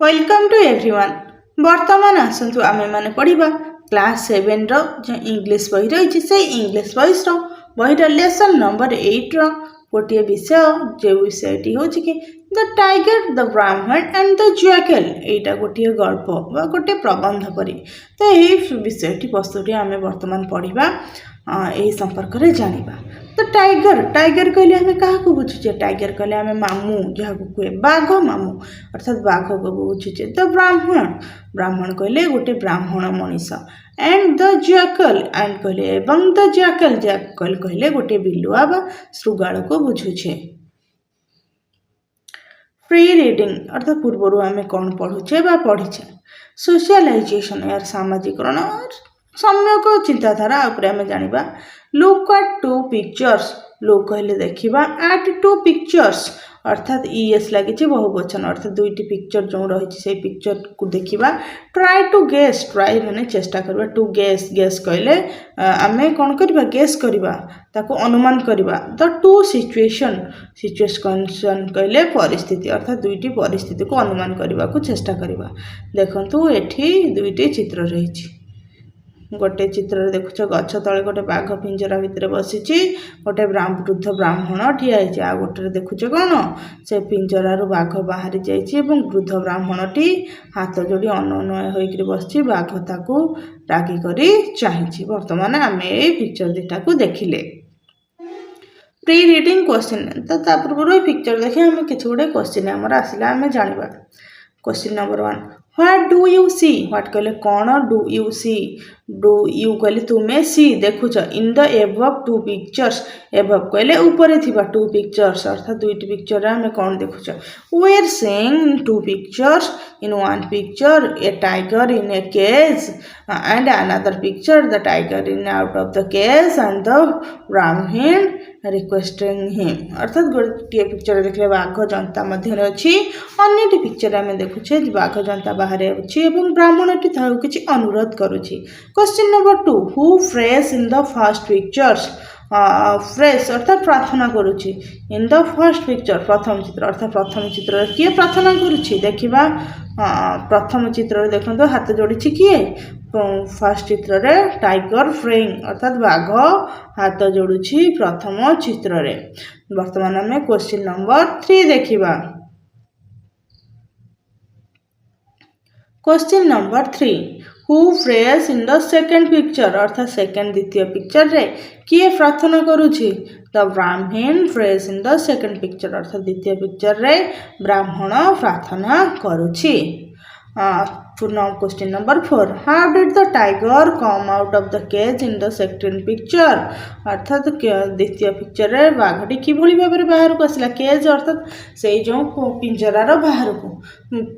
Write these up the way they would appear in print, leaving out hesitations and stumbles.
Welcome to everyone. वर्तमान आसतु आमे माने पढ़िबा क्लास 7 रो जो इंग्लिश बही रही से इंग्लिश बहीर लेसन नंबर 8 रो गोटे विषय जो विषयटी हूँ कि द टाइगर द ब्राह्मण एंड द जैकल। यहाँ गोटे गल्प बा गोटे प्रबंध परी तो यही विषयटी वस्तुटी आमे वर्तमान पढ़िबा यही संपर्क में जानिबा। तो टाइगर टाइगर कहले आमे क्या बुझुचे? टाइगर कहले आमे मामू जहाँ कहे बाघ मामू अर्थात बाघ को बुझुचे। द ब्राह्मण ब्राह्मण कहले गोटे ब्राह्मण Manish and the jackal and कहले एवं द जैकल जैकल कहले गोटे बिलुआ बा श्रुगाल को बुझुचे। फ्री रिडिंग अर्थात पूर्वर आमे कौन पढ़ुचे बा पढ़ीचे। सोशलाइजेशन यार सामाजिकरण सम्यक चिंताधारा उपरे आमे जानिबा। Look at two pictures look कहले देखिबा एट टू पिक्चर्स अर्थात ईएस लगी बहुवचन अर्थात दुईटी पिक्चर जो रही से पिक्चर को देखिबा। ट्राई टू गेस ट्राई माने चेष्टा करबा। टू गेस गेस कहले आमे कौन करबा गेस करबा ताको अनुमान करबा। द टू सिचुएशन सिचुएशन कहले परिस्थिति अर्थात दुईटी परिस्थिति को अनुमान करबा को चेष्टा करबा। देखंतु एठी दुईटी चित्र रही। गोटे चित्र देखुच गछ तले गोटे बाघ पिंजरा भितर बसी गोटे वृद्ध ब्राह्मण ठिया आ गोटे देखुच कौन से पिंजरारू बाघ बाहरी जाइए वृद्ध ब्राह्मणटी हाथ जोड़ी अनय होकर बस बाघ ताकू रागी करी चाहिए। बर्तमान आम ये पिक्चर दुटा को देखिले। प्री रिडिंग क्वेश्चन तो पूर्व पिक्चर देखिए आम कि गोटे क्वेश्चन आमर आसला आम जाना। Question number 1 what do you see what कहले कौन do you see do you कहले तुम्हें सी देखुच in the above two pictures above कहले ऊपर थिबा टू पिक्चर्स अर्थात दुईटी पिक्चर आम कौन देखुच। We are seeing two pictures in one picture a tiger in a cage and another picture the tiger in out of the cage and the Brahmin requesting him अर्थात गोटे picture देखले बाघ जनता मध्य अच्छी अन्य पिक्चर आम देखुचे बाघ जनता बाहर अच्छी ब्राह्मणटी किसी अनुरोध करुच्ची। Question number 2 who prays in the first pictures prays अर्थात प्रार्थना करुच्ची इन द फर्स्ट पिक्चर प्रथम चित्र अर्थात प्रथम चित्र किए प्रार्थना करुच्ची देखिबा। प्रथम चित्र देखो हाथ जोड़ी किए फर्स्ट चित्र रे टाइगर फ्रेइंग अर्थात बाघ हाथ जोड़ुछि प्रथम चित्र रे। वर्तमान आम क्वेश्चन नंबर 3 देखिबा। Question number 3 who prays in the second picture अर्थात सेकेंड द्वितीय पिक्चर रे किए प्रार्थना करुछि? The Brahmin prays in the second picture अर्थात द्वितीय पिक्चर रे ब्राह्मण प्रार्थना करुछि। Question number 4 how did the tiger come out of the cage in the second picture अर्थात द्वितीय पिक्चर रे बाघटी किभली भाव में बाहर को आसला केज अर्थात से जो पिंजरार बाहर को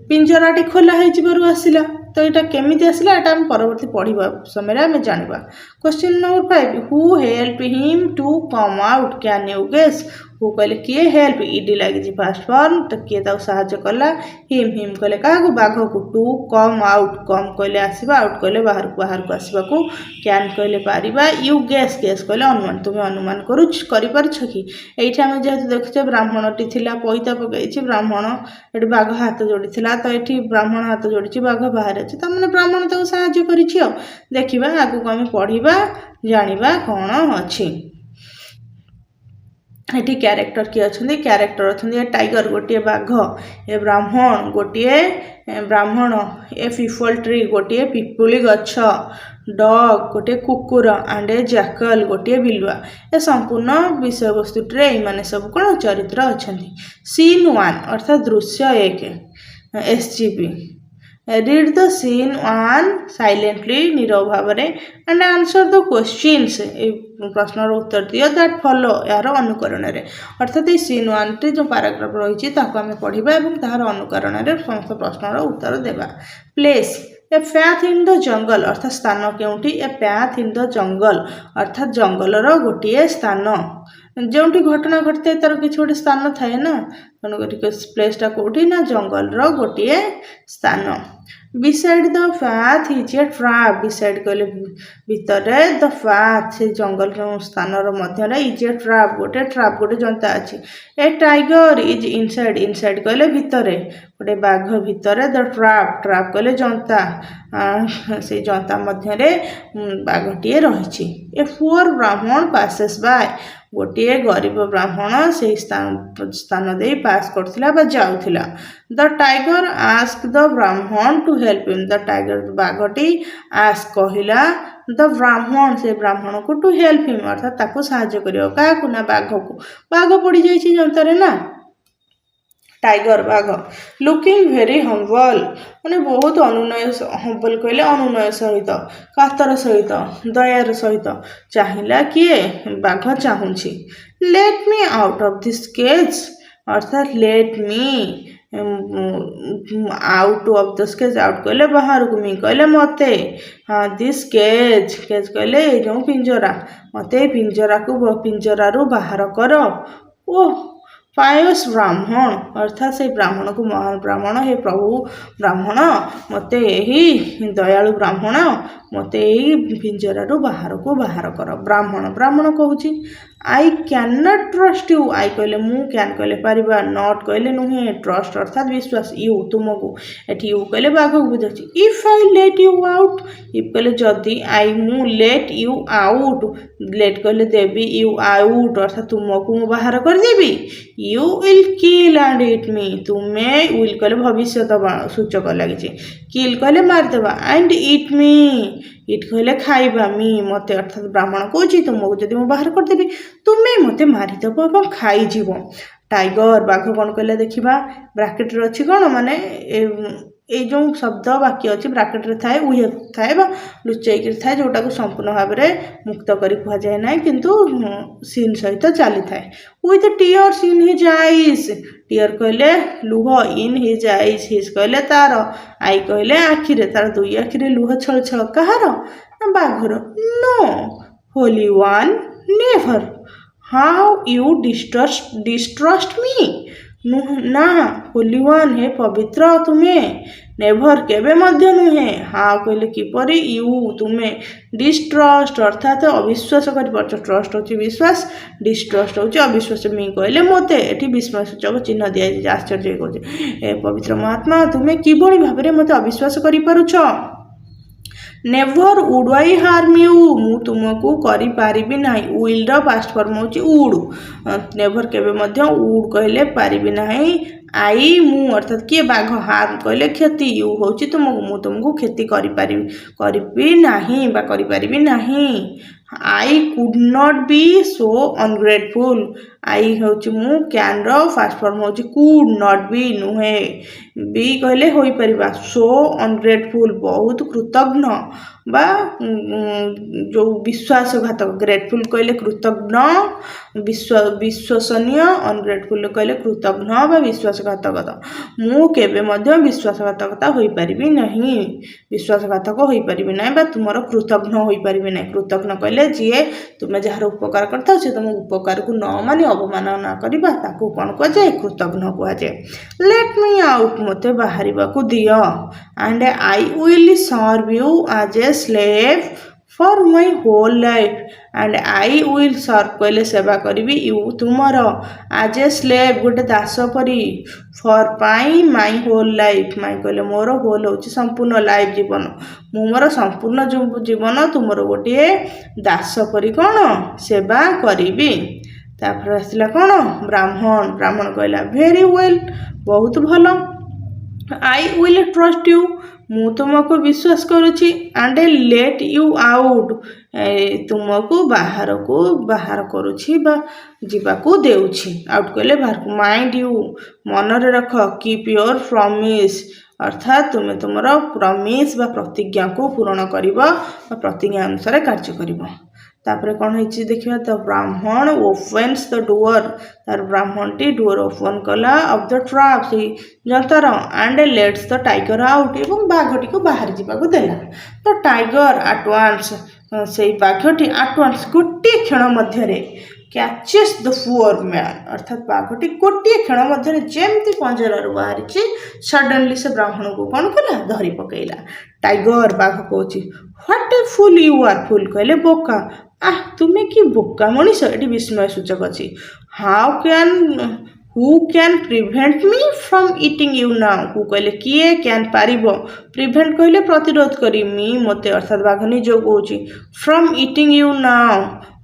पिंजराटी खोला हो आसला तो यहाँ केमी आसला यहाँ परवर्ती पढ़ा समय आम जाना। Question number 5 who help him to come out can you guess who कहले किए हेल्प इडी लगी फास्ट फॉर्म तो किए साहाଯ୍य कला हिम हिम कहले क्या बाघ को टू कम आउट कम कहले आसवा आउट कहले बाहर को आसवा को कैन कहले पारिबा यू गेस गेस कहले अनुमान तुम्हें अनुमान करिपारछ कि एठी आम जेहेतु देखुचे ब्राह्मणटी थिला पैता पकई ब्राह्मण ये बाघ हाथ जोड़ी थिला तो ये ब्राह्मण हाथ जोड़ी बाघ बाहर अच्छे तो मैंने ब्राह्मण ताको साहाଯ୍य करिछि देखिबा आगु आम पढ़िबा जानिबा कौन अच्छी। ये क्यारेक्टर किए अच्छा क्यारेक्टर अच्छा टाइगर गोटे बाघ ए ब्राह्मण गोटे ब्राह्मण ए पीपल ट्री गोटे पिपुली गछ डग गोटे कुकुर एंड ए जैकल गोटे बिलुआ ए संपूर्ण विषय वस्तुटे ये सब कौन चरित्र अच्छा। सीन 1 अर्थात दृश्य 1 SGP read the scene 1 silently नीरव भाव एंड आंसर द क्वेश्चंस प्रश्नर उत्तर दियो दैट फॉलो यार अनुकरण रे अर्थात ये सीन 1 टे जो पैराग्राफ रही आम पढ़ा और तार अनुकरण रे समस्त प्रश्नर उत्तर देवा। Place a path in the jungle अर्थात स्थान केउठी ए पैथ इन द जंगल अर्थात जंगलर गोटे स्थान जो घटना घटता है तार किसी गोटे स्थान थाए ना तेणुक प्लेसटा कौटी ना जंगल गोटे स्थान। beside the path is a trap beside କହିଲେ ଭିତରେ the path ସେ ଜଙ୍ଗଲ ସ୍ଥାନର ମଧ୍ୟରେ is a trap ଗୋଟେ ଜନ୍ତା ଅଛି a tiger is inside କହିଲେ ଭିତରେ ଗୋଟେ ବାଘ ଭିତରେ the trap କହିଲେ ଜନ୍ତା ସେ ଜନ୍ତା ମଧ୍ୟରେ ବାଘଟିଏ ରହିଛି a poor brahman passes by ଗୋଟିଏ ଗରିବ ବ୍ରାହ୍ମଣ ସେହି ସ୍ଥାନ ଦେଇ ପାସ୍ କରୁଥିଲା ବା ଯାଉଥିଲା the tiger ask the Brahmin to help him the tiger ବାଘଟି ଆସ୍କ କହିଲା ଦ ବ୍ରାହ୍ମଣ ସେ ବ୍ରାହ୍ମଣକୁ ଟୁ ହେଲ୍ପ ହିମ୍ ଅର୍ଥାତ ତାକୁ ସାହାଯ୍ୟ କରିବ କାହାକୁ ନା ବାଘକୁ ବାଘ ପଡ଼ିଯାଇଛି ଜନ୍ତାରେ ନା टाइगर बाघ लुकिंग भेरी हम्बल माने बहुत अनुनय हम्बल कहले अनुनय सहित कातर सहित दयार सहित चाहिला किए बाघ चाहूँची let me out of this cage अर्थात let me out of this cage out कहले बाहर को मी कहले मते हाँ दिस केज कहले जो पिंजरा मते पिंजरारू बाहर कर ओह पायस ब्राह्मण अर्थात से ब्राह्मण को महान ब्राह्मण हे प्रभु ब्राह्मण मते यही दयालु ब्राह्मण मते यही पिंजरारू बाहर को बाहर कर ब्राह्मण कहूँ I can not trust you I कहले मु कैन कहले पारिबा नॉट कहले नुहे ट्रस्ट अर्थात विश्वास यू तुमको एठी यू कहले बाघ को बुझाची if I let you out if कहले जदी आई मु लेट यू आउट लेट कहले देबी यू आउट अर्थात तुमको मु बाहर कर देबी you will kill and eat me तुम्हें विल कहले भविष्य सूचक लगी किल कहले मार देबा एंड इट मी इट कहले खाइबा मी मते अर्थात ब्राह्मण कहूँ तुमको जब मुझे बाहर करदेवी तुम्हें मते मारिदेव और खाईजीव टाइगर बाघ कौन कहले देखा ब्राकेट अच्छी कौन माने ये जो शब्द वाक्य अच्छी ब्राकेट थाए उहे थाए लुचैक थाए जोटा को संपूर्ण भाव में मुक्त करी कह जाए ना किंतु सीन सहित चली थाए with tears in his eyes tear कहले लुह इन हिज आईज हिज कहले तार आई कहले आखिरे तार दुई आखिरे लुह छल छल कहार बाघर no holy one never how you distrust me ना होली वन हे पवित्र तुम्हें नेभर केबे मध्य नुहे हाँ कहले किपरि यू तुम्हें डिस्ट्रस्ट अर्थात अविश्वास कर ट्रस्ट होची विश्वास डिस्ट्रस्ट होची अविश्वास मी कहले मते एठी विस्मय सूचक चिन्ह दिया आश्चर्य कहते ए पवित्र महात्मा तुम्हें किभଳି भाबरे मते अविश्वास करि पारुछ never would I harm you मु तुमको करि पारिबी नाही विल र पास्ट फॉर्म होची वुड नेभर केबे मध्य वुड कहले पारिबी नाही आई मु अर्थात किए बाघ हार्म कहले क्षति यू होची तुमको क्षति करि नाही बा करि पारिबी नाही I could not be so ungrateful I होची मु कैन रो फास्ट फॉर्म होची कुड नॉट बी नुहे बी कहले होई परिबा सो अनग्रेटफुल बहुत कृतज्ञ बा जो विश्वासघातक ग्रेटफुल कहले कृतज्ञ विश्वसनीय अनग्रेटफुल कहले कृतज्ञ बा विश्वासघातकता मु केबे मध्य विश्वासघातकता होई परिबी नहीं विश्वासघातक होई परिबी नहीं बा तुमरो कृतज्ञ होई परिबी नहीं कृतज्ञ कहले जिए तुमे जहार उपकार करता से तुम उपकार को न मानी अवमानना करबा ताकू कोन को जाय कृतज्ञ को जाय लेट मी आउट मते बाहरिबा को दियो and I will serve you as a slave for my whole life and I will serve कहले सेवा करिबी यू तुमर as a slave गोटे दास परी for my whole life माई कहले मोर होल होची संपूर्ण लाइफ जीवन मु मोर संपूर्ण जीवन तुमर गोटे दास परी कौन सेवा करिबी तापर आसला कौन ब्राह्मण कहला वेरी वेल बहुत भल आई विल ट्रस्ट यू मु तुमको विश्वास करुची एंड लेट यू आउट तुमको बाहर करुची बा जीवाकू देउची आउट कहले बाहर को माइंड यू मनरे रख कीप योर प्रॉमिस अर्थात तुम्हें तुमर प्रॉमिस बा प्रतिज्ञा को पूर्ण करिबा बा प्रतिज्ञा अनुसार कार्य करिबा तापर कौन है देखिए द ब्राह्मण ओपन्स द डोर तार ब्राह्मण टी डोर ओपन कला ऑफ द ट्रैप से Jantar and let's the tiger out एवं बाघटी को बाहर जावाक देला तो टाइगर एट वन्स से बाघटी एट वन्स गोटे क्षण मध्य କ୍ୟାଚେସ୍ ଦ ପୁଅର୍ ମ୍ୟାନ୍ ଅର୍ଥାତ୍ ବାଘଟି ଗୋଟିଏ କ୍ଷଣ ମଧ୍ୟରେ ଯେମିତି ପଞ୍ଜରାରୁ ବାହାରିଛି ସଡନଲି ସେ ବ୍ରାହ୍ମଣକୁ କ'ଣ କଲା ଧରି ପକେଇଲା। ଟାଇଗର ବାଘ କହୁଛି ହ୍ୱାଟ୍ ଏ ଫୁଲ୍ ୟୁ ଆର୍। ଫୁଲ୍ କହିଲେ ବୋକା। ତୁମେ କି ବୋକା ମଣିଷ। ଏଠି ବିସ୍ମୟ ସୂଚକ ଅଛି। ହୁ କ୍ୟାନ୍ ପ୍ରିଭେଣ୍ଟ ମି ଫ୍ରମ୍ ଇଟିଂ ୟୁ ନାଉ। ହୁ କହିଲେ କିଏ, କ୍ୟାନ୍ ପାରିବ, ପ୍ରିଭେଣ୍ଟ କହିଲେ ପ୍ରତିରୋଧ କରି, ମି ମୋତେ ଅର୍ଥାତ୍ ବାଘ ନିଜକୁ କହୁଛି, ଫ୍ରମ୍ ଇଟିଂ ୟୁ ନାଉ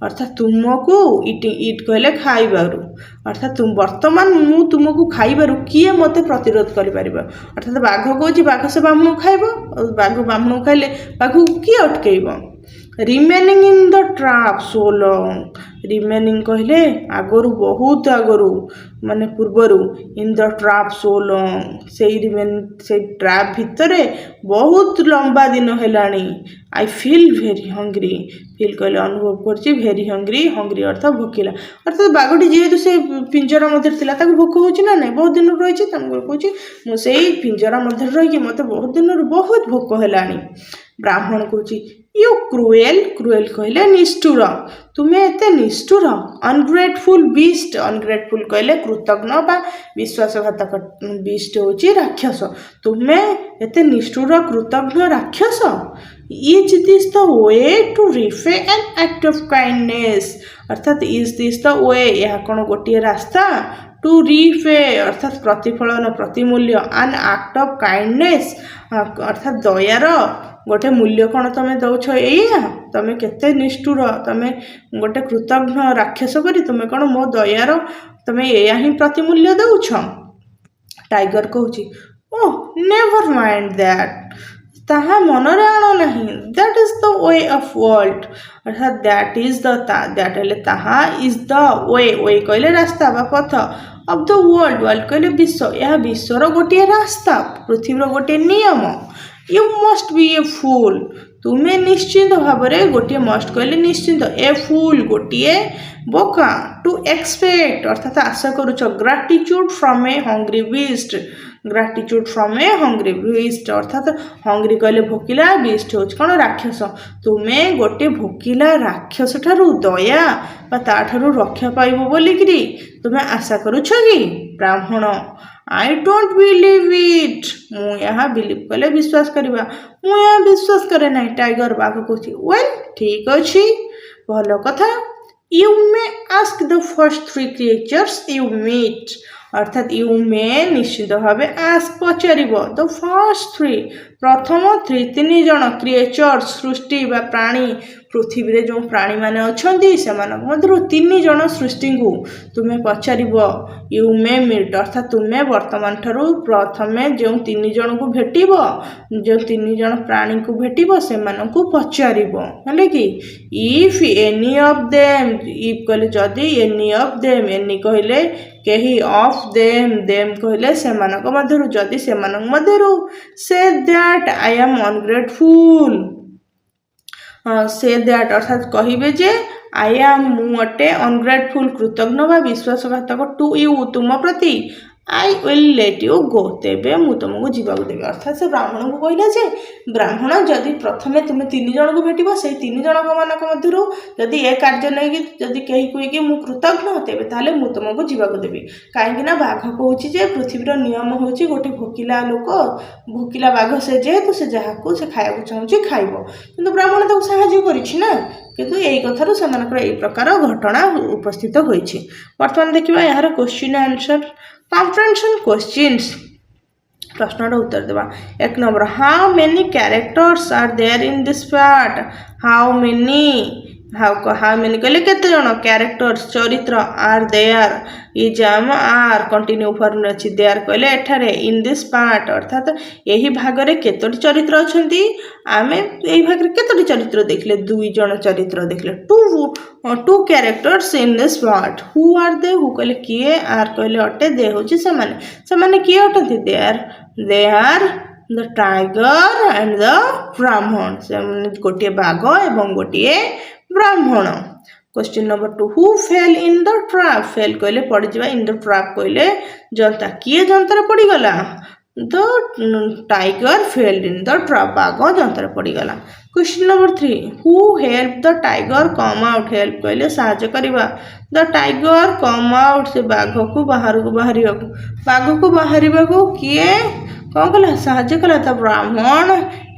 ଅର୍ଥାତ୍ ତୁମକୁ, ଇଟ୍ କହିଲେ ଖାଇବାରୁ, ଅର୍ଥାତ୍ ବର୍ତ୍ତମାନ ମୁଁ ତୁମକୁ ଖାଇବାରୁ କିଏ ମୋତେ ପ୍ରତିରୋଧ କରିପାରିବ। ଅର୍ଥାତ୍ ବାଘ କହୁଛି ବାଘ ସେ ବ୍ରାହ୍ମଣକୁ ଖାଇବ, ବାଘ ବ୍ରାହ୍ମଣକୁ ଖାଇଲେ ବାଘକୁ କିଏ ଅଟକେଇବ। Remaining in the trap show long. Remaining କହିଲେ ଆଗରୁ, ବହୁତ ଆଗରୁ, ମାନେ ପୂର୍ବରୁ, in the trap show long ସେଇ ଟ୍ରାପ୍ ଭିତରେ ବହୁତ ଲମ୍ବା ଦିନ ହେଲାଣି। I feel very hungry. Feel କହିଲେ ଅନୁଭବ କରୁଛି, ଭେରି ହଙ୍ଗ୍ରି, ହଙ୍ଗ୍ରି ଅର୍ଥ ଭୋକିଲା। ଅର୍ଥାତ୍ ବାଘଟି ଯେହେତୁ ସେ ପିଞ୍ଜରା ମଧ୍ୟରେ ଥିଲା ତାକୁ ଭୋକ ହେଉଛି ନା ନାହିଁ, ବହୁତ ଦିନରୁ ରହିଛି, ତେଣୁକରି କହୁଛି ମୁଁ ସେଇ ପିଞ୍ଜରା ମଧ୍ୟରେ ରହିକି ମୋତେ ବହୁତ ଦିନରୁ ବହୁତ ଭୋକ ହେଲାଣି। ବ୍ରାହ୍ମଣ କହୁଛି ୟୁ କ୍ରୁଏଲ୍। କ୍ରୁଏଲ୍ କହିଲେ ନିଷ୍ଠୁର, ତୁମେ ଏତେ ନିଷ୍ଠୁର। ଅନଗ୍ରେଟଫୁଲ୍ ବିଷ୍ଟ। ଅନଗ୍ରେଟଫୁଲ୍ କହିଲେ କୃତଜ୍ଞ ବା ବିଶ୍ୱାସଘାତକ। ବିଷ୍ଟ ହେଉଛି ରାକ୍ଷସ। ତୁମେ ଏତେ ନିଷ୍ଠୁର କୃତଜ୍ଞ ରାକ୍ଷସ। Is this the way to repay ଆନ୍ ଆକ୍ଟ ଅଫ୍ କାଇଣ୍ଡନେସ୍। ଅର୍ଥାତ୍ ଇଜ୍ ଦିସ୍ ଦ ୱେ, ଏହା କ'ଣ ଗୋଟିଏ ରାସ୍ତା, ଟୁ ରିପେ ଅର୍ଥାତ୍ ପ୍ରତିଫଳନ, ପ୍ରତିମୂଲ୍ୟ, ଆନ୍ ଆକ୍ଟ ଅଫ୍ କାଇଣ୍ଡନେସ୍ ଅର୍ଥାତ୍ ଦୟାର ଗୋଟେ ମୂଲ୍ୟ କ'ଣ ତମେ ଦେଉଛ ଏଇଆ। ତମେ କେତେ ନିଷ୍ଠୁର, ତମେ ଗୋଟେ କୃତଜ୍ଞ ରାକ୍ଷସ କରି ତୁମେ କ'ଣ ମୋ ଦୟାର ତମେ ଏଇଆ ହିଁ ପ୍ରତିମୂଲ୍ୟ ଦେଉଛ। ଟାଇଗର କହୁଛି ଓଃ ନେଭର ମାଇଣ୍ଡ ଦ୍ୟାଟ୍। ତାହା ମନରେ ଆଣ ନାହିଁ। That is the way of world ଅର୍ଥାତ୍ ଦ୍ୟାଟ୍ ଇଜ୍ ଦ, ଦ୍ୟାଟ୍ ହେଲେ ତାହା, ଇଜ୍ ଦ ୱେ କହିଲେ ରାସ୍ତା ବା ପଥ, ଅଫ୍ ଦ ୱାର୍ଲ୍ଡ, ୱାର୍ଲ୍ଡ କହିଲେ ବିଶ୍ୱ, ଏହା ବିଶ୍ୱର ଗୋଟିଏ ରାସ୍ତା, ପୃଥିବୀର ଗୋଟିଏ ନିୟମ। ୟୁ ମଷ୍ଟ ବି ଏ ଫୁଲ୍। ତୁମେ ନିଶ୍ଚିନ୍ତ ଭାବରେ ଗୋଟିଏ, ମଷ୍ଟ କହିଲେ ନିଶ୍ଚିନ୍ତ, ଏ ଫୁଲ୍ ଗୋଟିଏ ବୋକା, ଟୁ ଏକ୍ସପେକ୍ଟ ଅର୍ଥାତ୍ ଆଶା କରୁଛ, gratitude from a hungry beast. Gratitude from a hungry beast ଅର୍ଥାତ୍ ହଙ୍ଗ୍ରି କହିଲେ ଭୋକିଲା, ବିଷ୍ଟ ହେଉଛି କ'ଣ ରାକ୍ଷସ। ତୁମେ ଗୋଟେ ଭୋକିଲା ରାକ୍ଷସ ଠାରୁ ଦୟା ବା ତାଠାରୁ ରକ୍ଷା ପାଇବ ବୋଲିକିରି ତୁମେ ଆଶା କରୁଛ କି। ବ୍ରାହ୍ମଣ ଆଇ ଡୋଣ୍ଟ ବିଲିଭ୍ ଇଟ୍। ମୁଁ ଏହା ବିଲିଭ୍ କଲେ ବିଶ୍ୱାସ କରିବା, ମୁଁ ଏହା ବିଶ୍ୱାସ କରେ ନାହିଁ। ଟାଇଗର ବାଘ କହୁଛି ୱେଲ୍ ଠିକ୍ ଅଛି, ଭଲ କଥା। You may ask the first 3 creatures you meet ଅର୍ଥାତ୍ ୟୁ ମେ ନିଶ୍ଚିତ ଭାବେ ଆସ୍କ ପଚାରିବ, ଦ ଫର୍ଷ୍ଟ 3 ପ୍ରଥମ 3 ଜଣ କ୍ରିଏଚର୍ସ ସୃଷ୍ଟି ବା ପ୍ରାଣୀ, ପୃଥିବୀରେ ଯେଉଁ ପ୍ରାଣୀମାନେ ଅଛନ୍ତି ସେମାନଙ୍କ ମଧ୍ୟରୁ 3 ଜଣ ସୃଷ୍ଟିଙ୍କୁ ତୁମେ ପଚାରିବ। ୟୁ ମେ ମିଟ୍ ଅର୍ଥାତ୍ ତୁମେ ବର୍ତ୍ତମାନ ଠାରୁ ପ୍ରଥମେ ଯେଉଁ 3 ଜଣଙ୍କୁ ଭେଟିବ, ଯେଉଁ 3 ଜଣ ପ୍ରାଣୀଙ୍କୁ ଭେଟିବ ସେମାନଙ୍କୁ ପଚାରିବ, ହେଲେ କି। If any of them, if କହିଲେ ଯଦି, ଏନି ଅଫ୍ ଦେମ୍, ଏନି କହିଲେ କେହି, ଅଫ୍ ଦେମ୍, ଦେମ୍ କହିଲେ ସେମାନଙ୍କ ମଧ୍ୟରୁ, ଯଦି ସେମାନଙ୍କ ମଧ୍ୟରୁ, ସେ ଦ୍ୟାଟ୍ ଆଇ ଆମ୍ ଅନଗ୍ରେଟଫୁଲ୍। ସେ ଦ୍ୟାଟ୍ ଅର୍ଥାତ୍ କହିବେ ଯେ, ଆଇ ଆମ୍ ମୁଁ ଅଟେ, ଅନଗ୍ରେଟଫୁଲ୍ କୃତଜ୍ଞ ବା ବିଶ୍ୱାସଘାତକ, ଟୁ ୟୁ ତୁମ ପ୍ରତି, I will late you go ତେବେ ମୁଁ ତୁମକୁ ଯିବାକୁ ଦେବି। ଅର୍ଥାତ୍ ସେ ବ୍ରାହ୍ମଣଙ୍କୁ କହିଲେ ଯେ ବ୍ରାହ୍ମଣ ଯଦି ପ୍ରଥମେ ତୁମେ 3 ଜଣଙ୍କୁ ଭେଟିବ, ସେଇ 3 ଜଣଙ୍କ ମାନଙ୍କ ମଧ୍ୟରୁ ଯଦି ଏ କାର୍ଯ୍ୟ ନେଇକି ଯଦି କେହି କୁହେକି ମୁଁ କୃତଜ୍ଞ, ତେବେ ତାହେଲେ ମୁଁ ତୁମକୁ ଯିବାକୁ ଦେବି। କାହିଁକି ନା ବାଘ କହୁଛି ଯେ ପୃଥିବୀର ନିୟମ ହେଉଛି ଗୋଟେ ଭୋକିଲା ଲୋକ, ଭୋକିଲା ବାଘ ସେ ଯେହେତୁ ସେ ଯାହାକୁ ସେ ଖାଇବାକୁ ଚାହୁଁଛି ଖାଇବ, କିନ୍ତୁ ବ୍ରାହ୍ମଣ ତାକୁ ସାହାଯ୍ୟ କରିଛି ନା। କିନ୍ତୁ ଏଇ କଥାରୁ ସେମାନଙ୍କର ଏଇ ପ୍ରକାର ଘଟଣା ଉପସ୍ଥିତ ହୋଇଛି। ବର୍ତ୍ତମାନ ଦେଖିବା ଏହାର କ୍ୱେଶ୍ଚିନ୍ ଆନ୍ସର। କମ୍ପ୍ରେhension କ୍ୱେଶ୍ଚିନ୍ସ, ପ୍ରଶ୍ନର ଉତ୍ତର ଦେବା। 1 number how many characters are there in this part. How many କହିଲେ କେତେ ଜଣ, କ୍ୟାରେକ୍ଟର୍ସ ଚରିତ୍ର, ଆର୍ ଦେୟାର, ଇଜ୍ ଆମ ଆର୍ କଣ୍ଟିନ୍ୟୁ ଫର୍ମରେ ଅଛି, ଦେୟାର କହିଲେ ଏଠାରେ, ଇନ୍ ଦିସ୍ ପାର୍ଟ ଅର୍ଥାତ୍ ଏହି ଭାଗରେ କେତୋଟି ଚରିତ୍ର ଅଛନ୍ତି। ଆମେ ଏହି ଭାଗରେ କେତୋଟି ଚରିତ୍ର ଦେଖିଲେ, 2 ଜଣ ଚରିତ୍ର ଦେଖିଲେ। Two characters in this part. Who are they, who କହିଲେ କିଏ, ଆର୍ କହିଲେ ଅଟେ, ଦେ ହେଉଛି ସେମାନେ। ସେମାନେ କିଏ ଅଟନ୍ତି, ଦେ ଆର୍ ଦ ଟାଇଗର ଆଣ୍ଡ ଦ ବ୍ରାହ୍ମଣ। ସେମାନେ ଗୋଟିଏ ବାଘ ଏବଂ ଗୋଟିଏ ବ୍ରାହ୍ମଣ। Question number 2 who fell in the trap। Fail କହିଲେ ପଡ଼ିଯିବା, ଇନ୍ ଦ ଟ୍ରାପ୍ କହିଲେ ଜନ୍ତା, କିଏ ଜନ୍ତାରେ ପଡ଼ିଗଲା, the tiger fell in the trap. ବାଘ ଯନ୍ତ୍ର ପଡ଼ିଗଲା। Question number 3. Who helped the tiger come out? Help କହିଲେ ସାହାଯ୍ୟ କରିବା। The tiger come out, ସେ ବାଘକୁ ବାଘକୁ ବାହାରିବାକୁ କିଏ କ'ଣ କଲା? ସାହାଯ୍ୟ କଲା। The Brahman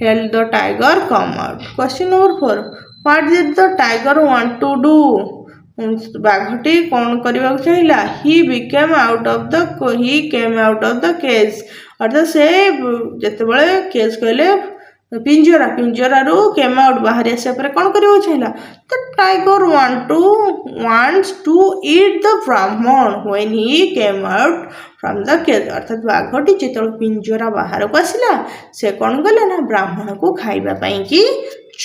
helped the tiger come out. Question number 4. What did the tiger want to do? ବାଘଟି କ'ଣ କରିବାକୁ ଚାହିଁଲା? He came out of the cage. ଅର୍ଥାৎ ସେ ଯେତେବେଳେ କେଜ୍ କହିଲେ ପିଞ୍ଜରାରୁ କେମ୍ ଆଉଟ୍ ବାହାରି ଆସିବା ପରେ କ'ଣ କରିବାକୁ ଚାହିଁଲା? The tiger wants to eat the Brahman when he came out from the cage. ଅର୍ଥାৎ ବାଘଟି ଯେତେବେଳେ ପିଞ୍ଜରା ବାହାରକୁ ଆସିଲା ସେ କ'ଣ କଲା ନା ବ୍ରାହ୍ମଣକୁ ଖାଇବା ପାଇଁକି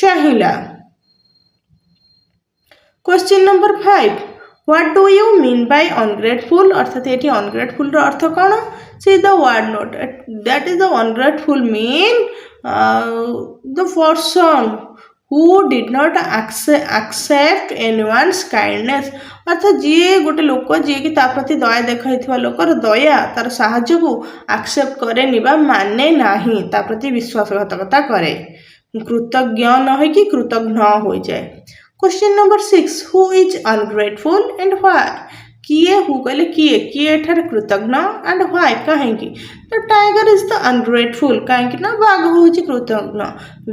ଚାହିଁଲା। Question number 5. What do you mean by ungrateful? ଅର୍ଥାৎ ଏଠି ungrateful ର ଅର୍ଥ କ'ଣ? See the word note. That is the ungrateful mean the person who did not accept anyone's kindness. ଅର୍ଥାৎ ଯିଏ ଗୋଟେ ଲୋକ ଯିଏକି ତା ପ୍ରତି ଦୟା ଦେଖାଇଥିବା ଲୋକର ଦୟା ତାର ସାହାଯ୍ୟକୁ ଆକ୍ସେପ୍ଟ କରେନି ବା ମାନେ ନାହିଁ, ତା ପ୍ରତି ବିଶ୍ୱାସଘାତକତା କରେ, କୃତଜ୍ଞ ନ ହୋଇକି କୃତଘ୍ନ ହୋଇଯାଏ। Question number 6. Who is ungrateful and why? କିଏ ହୁ କହିଲେ କିଏ ଏଠାରେ କୃତଜ୍ଞ and why କାହିଁକି? The tiger is the ungrateful କାହିଁକି ନା ବାଘ ହେଉଛି କୃତଜ୍ଞ।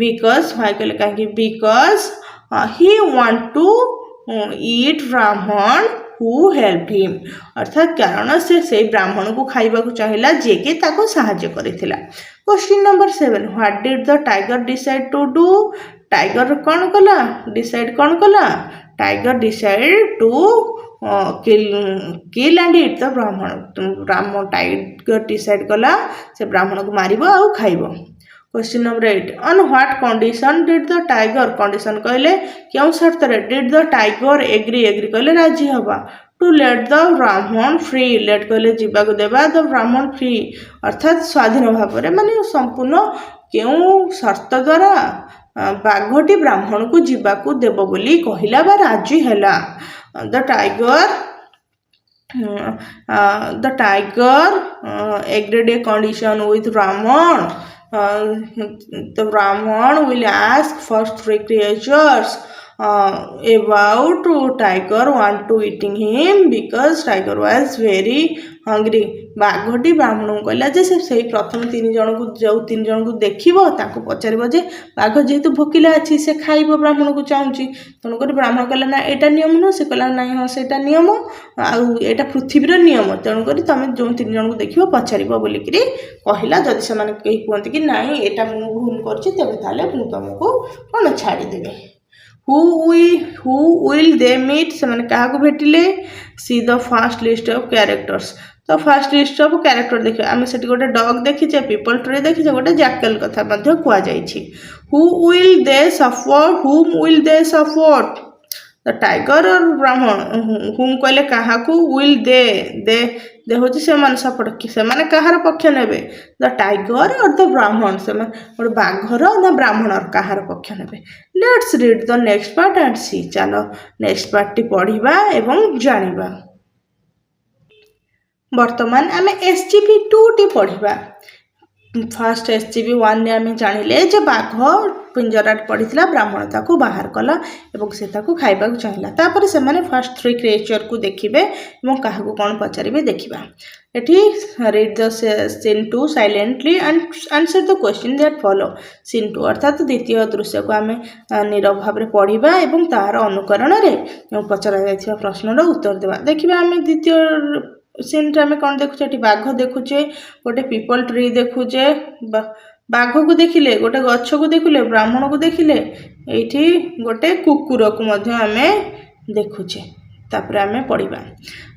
Because why କହିଲେ କାହିଁକି? Because he want to eat Brahman who helped him. ଅର୍ଥାତ୍ କାରଣ ସେ ସେଇ ବ୍ରାହ୍ମଣକୁ ଖାଇବାକୁ ଚାହିଁଲା ଯିଏକି ତାକୁ ସାହାଯ୍ୟ କରିଥିଲା। Question number 7. What did the tiger decide to do? Tiger କ'ଣ କଲା? Tiger decide to kill and eat the Brahman. Tiger decide कला से ब्राह्मण को मारिब आउ खाइब। Question number 8. On what condition did the tiger? Condition कहले क्यों शर्त रे did the tiger agree कहले राजी हवा to let the Brahman free. let कहले जीवाक देबा the Brahman free अर्थात स्वाधीन भाव रे माने संपूर्ण क्यों शर्त द्वारा बाघटी ब्राह्मण को जीवाकू देव बोली कहला बा राजी हैला। The tiger agreed a condition with ब्राह्मण। द ब्राह्मण will ask for 3 creatures about tiger want to eating him because tiger was very hungry. ବାଘଟି ବ୍ରାହ୍ମଣଙ୍କୁ କହିଲା ଯେ ସେ ପ୍ରଥମ 3 ଜଣକୁ ଯେଉଁ 3 ଜଣକୁ ଦେଖିବ ତାଙ୍କୁ ପଚାରିବ ଯେ ବାଘ ଯେହେତୁ ଭୋକିଲା ଅଛି ସେ ଖାଇବ ବ୍ରାହ୍ମଣକୁ ଚାହୁଁଛି, ତେଣୁକରି ବ୍ରାହ୍ମଣ କହିଲା ନା ଏଇଟା ନିୟମ ନୁହଁ, ସେ କହିଲା ନାଇଁ ହଁ ସେଇଟା ନିୟମ ଆଉ ଏଇଟା ପୃଥିବୀର ନିୟମ, ତେଣୁକରି ତମେ ଯେଉଁ 3 ଜଣକୁ ଦେଖିବ ପଚାରିବ ବୋଲିକିରି କହିଲା। ଯଦି ସେମାନେ କେହି କୁହନ୍ତି କି ନାଇଁ ଏଇଟା ମୁଁ ଭୁଲ କରିଛି ତେବେ ତାହେଲେ ମୁଁ ତମକୁ କ'ଣ ଛାଡ଼ିଦେବି। Who will they meet? ସେମାନେ କାହାକୁ ଭେଟିଲେ? See the first list of characters. ତ ଫାର୍ଷ୍ଟ ଲିଷ୍ଟ ଅଫ୍ କ୍ୟାରେକ୍ଟର ଦେଖିବା। ଆମେ ସେଠି ଗୋଟେ ଡଗ୍ ଦେଖିଛେ, ପିପଲ୍ ଟ୍ରି ଦେଖିଛେ, ଗୋଟେ ଜ୍ୟାକେଲ୍ କଥା ମଧ୍ୟ କୁହାଯାଇଛି। whom will they support? The tiger or Brahmin. Whom କହିଲେ କାହାକୁ, ୱିଲ୍ ଦେ ହେଉଛି ସେମାନେ ସପୋର୍ଟ, ସେମାନେ କାହାର ପକ୍ଷ ନେବେ? ଦ ଟାଇଗର ଅର୍ ଦ ବ୍ରାହ୍ମଣ, ସେମାନେ ଗୋଟେ ବାଘର ନା ବ୍ରାହ୍ମଣର କାହାର ପକ୍ଷ ନେବେ? Let's read the next part and see. ଚାଲ ନେକ୍ସଟ ପାର୍ଟଟି ପଢ଼ିବା ଏବଂ ଜାଣିବା। ବର୍ତ୍ତମାନ ଆମେ SGP 2ଟି ପଢ଼ିବା। ଫାର୍ଷ୍ଟ SGP 1ରେ ଆମେ ଜାଣିଲେ ଯେ ବାଘ ପିଞ୍ଜରାରେ ପଡ଼ିଥିଲା, ବ୍ରାହ୍ମଣ ତାକୁ ବାହାର କଲା ଏବଂ ସେ ତାକୁ ଖାଇବାକୁ ଚାହିଁଲା। ତାପରେ ସେମାନେ ଫାର୍ଷ୍ଟ 3 କ୍ରିଏଚରକୁ ଦେଖିବେ ଏବଂ କାହାକୁ କ'ଣ ପଚାରିବେ ଦେଖିବା। ଏଠି read the scene 2 silently and answer the question that follow. Scene 2 ଅର୍ଥାତ୍ ଦ୍ୱିତୀୟ ଦୃଶ୍ୟକୁ ଆମେ ନୀରବ ଭାବରେ ପଢ଼ିବା ଏବଂ ତାହାର ଅନୁକରଣରେ ପଚରାଯାଇଥିବା ପ୍ରଶ୍ନର ଉତ୍ତର ଦେବା। ଦେଖିବା ଆମେ ଦ୍ୱିତୀୟ ସିନ୍ରେ ଆମେ କ'ଣ ଦେଖୁଛେ? ଏଠି ବାଘ ଦେଖୁଛେ, ଗୋଟେ ପିପଲ୍ ଟ୍ରି ଦେଖୁଛେ, ବାଘକୁ ଦେଖିଲେ, ଗୋଟେ ଗଛକୁ ଦେଖିଲେ, ବ୍ରାହ୍ମଣକୁ ଦେଖିଲେ, ଏଇଠି ଗୋଟେ କୁକୁରକୁ ମଧ୍ୟ ଆମେ ଦେଖୁଛେ। ତାପରେ ଆମେ ପଢ଼ିବା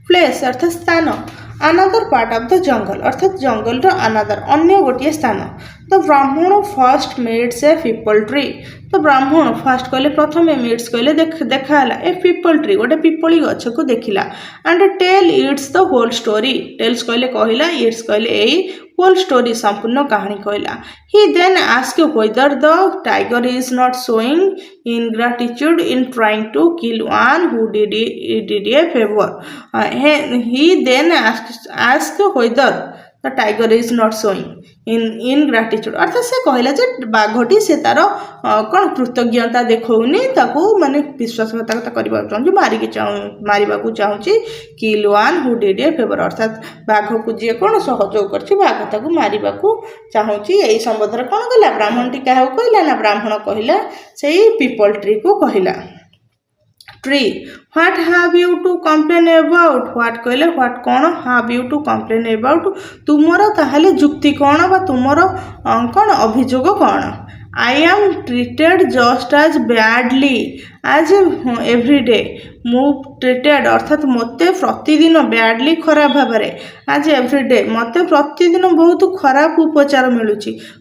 ପ୍ଲେସ୍ ଅର୍ଥାତ୍ ସ୍ଥାନ। ଆନାଦର ପାର୍ଟ ଅଫ୍ ଦ ଜଙ୍ଗଲ ଅର୍ଥାତ୍ ଜଙ୍ଗଲର ଆନାଦର ଅନ୍ୟ ଗୋଟିଏ ସ୍ଥାନ। ଦ ବ୍ରାହ୍ମଣ ଫାର୍ଷ୍ଟ ମିଟ୍ସ ଏ ପିପଲ୍ ଟ୍ରି। ତ ବ୍ରାହ୍ମଣ ଫାର୍ଷ୍ଟ କହିଲେ ପ୍ରଥମେ, ମିଟ୍ସ କହିଲେ ଦେଖା ହେଲା, ଏ ପିପଲ୍ ଟ୍ରି ଗୋଟେ ପିପଳି ଗଛକୁ ଦେଖିଲା। And tell it's the whole story. Tells କହିଲେ କହିଲା, ଇଟ୍ସ କହିଲେ ଏଇ, ହୋଲ୍ ଷ୍ଟୋରି ସମ୍ପୂର୍ଣ୍ଣ କାହାଣୀ କହିଲା। He then ask whether the tiger is not showing ingratitude in trying to kill one who did a favor. He then asked whether the the tiger is not showing ingratitude अर्थात से कहला जे बाघटी से तार कौन कृतज्ञता देखौनी ताकू माने विश्वासघातकता करबा चाहूँ मारिबा को चाहूँची kill one who did a favour अर्थात बाघ को जी कौन सहयोग करछि बाघ ताकू मारिबा को चाहूँची एई संबंधरे कौन कहला ब्राह्मण टी क्या कहला ना ब्राह्मण कहला से पीपल ट्री को कहला tree what have you to complain about what कहले व्हाट कौन have you to complain about तुमर ताहले जुक्ति कौन बा तुमर कौन अभियोग कौन I am treated just as badly as every day मु ट्रीटेड अर्थात मत प्रतिदिन बैडली खराब भाव में आज एव्री डे मत प्रतिदिन बहुत खराब उपचार मिलूँ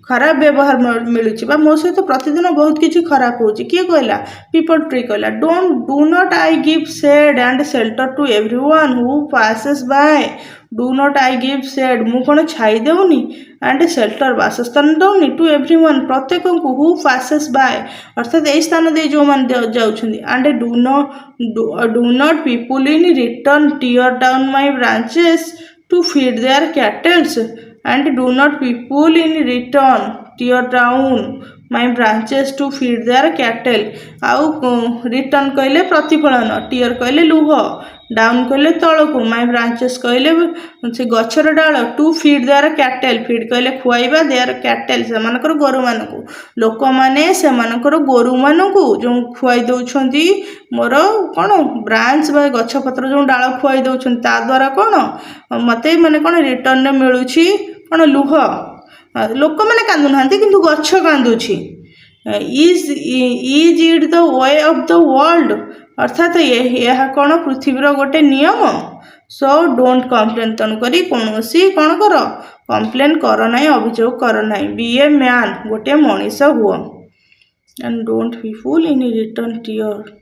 खराब व्यवहार मिलूँ मो सहित प्रतिदिन बहुत किसी खराब हो किए कहला पीपल ट्री कहला do not I give shade and shelter to everyone who passes by do not I give shade मु कौन छाई देउनी एंड शेल्टर बासस्थान दौनी टू एवरीवन प्रत्येक को हु पासेस बाय अर्थात यही स्थान दे जो मान जाउछंदी and do not people in return tear down my branches to feed their cattles and do not people in return tear down my branches to feed their cattle आउ return कहले प्रतिफलन टीयर कहले लुह डाउन कहले तल को my branches कहले से गछर डाल to feed their cattle feed कहले खुआइबा देयर कैटल से मानकर गोरु मानकू लोक माने से मानकर गोरु मानकू जो खुआई दउछंती मोर कौन ब्रांच बा गछ पत्र जो डाल खुआई दउछंती ता द्वारा कौन मते माने कौन रिटर्न मिलुछि कौन लुह लोक मैंने कांदू ना कि गछ कांदुछि is it the way of the world अर्थात यह कौन पृथ्वीर गोटे नियम सो डोंट कम्प्लेन तेणुक कौन कौन कर कम्प्लेन कर ना अभियोग कर ना बी ए मैन गोटे मनीष हुआ and don't be full in return tear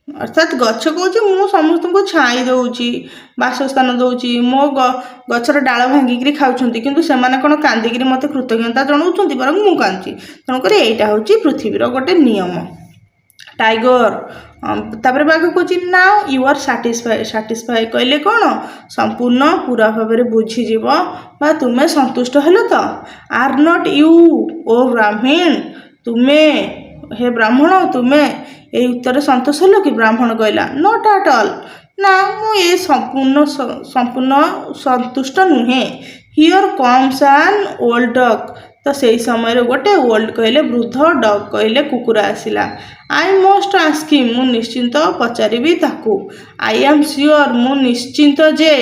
अर्थात गछ कौन मु समस्त को छाई दौची बासस्थान दौची मो गछर डाल भांगिकी खाऊँ किंतु से कौन कांदिकी मत कृतज्ञता जनाऊँ बर मु कांदी तेणुक यहाँ हूँ पृथ्वीर गोटे नियम टाइगर तापर बाघ कौच नाउ यू आर साटिस्फाई कहले कौन संपूर्ण पूरा भाव में बुझीज तुम्हें संतुष्ट हेल तो आर नॉट यू ओ ब्राह्मण तुम्हें हे ब्राह्मण तुम्हें ये उत्तर संतोष हेल कि ब्राह्मण कहला नॉट एट ऑल ना मुझे संपूर्ण संतुष्ट नुहे here comes an old dog तो सही समय गोटे ओल्ड कहले वृद्ध डॉग कहले कुकुर आसला आई मस्ट आस्क हिम मु निश्चिंत पचारि ताकू आई एम श्योर मु निश्चिंत जे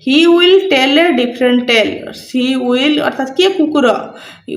he will tell a different tale she will अर्थात किए कुकुर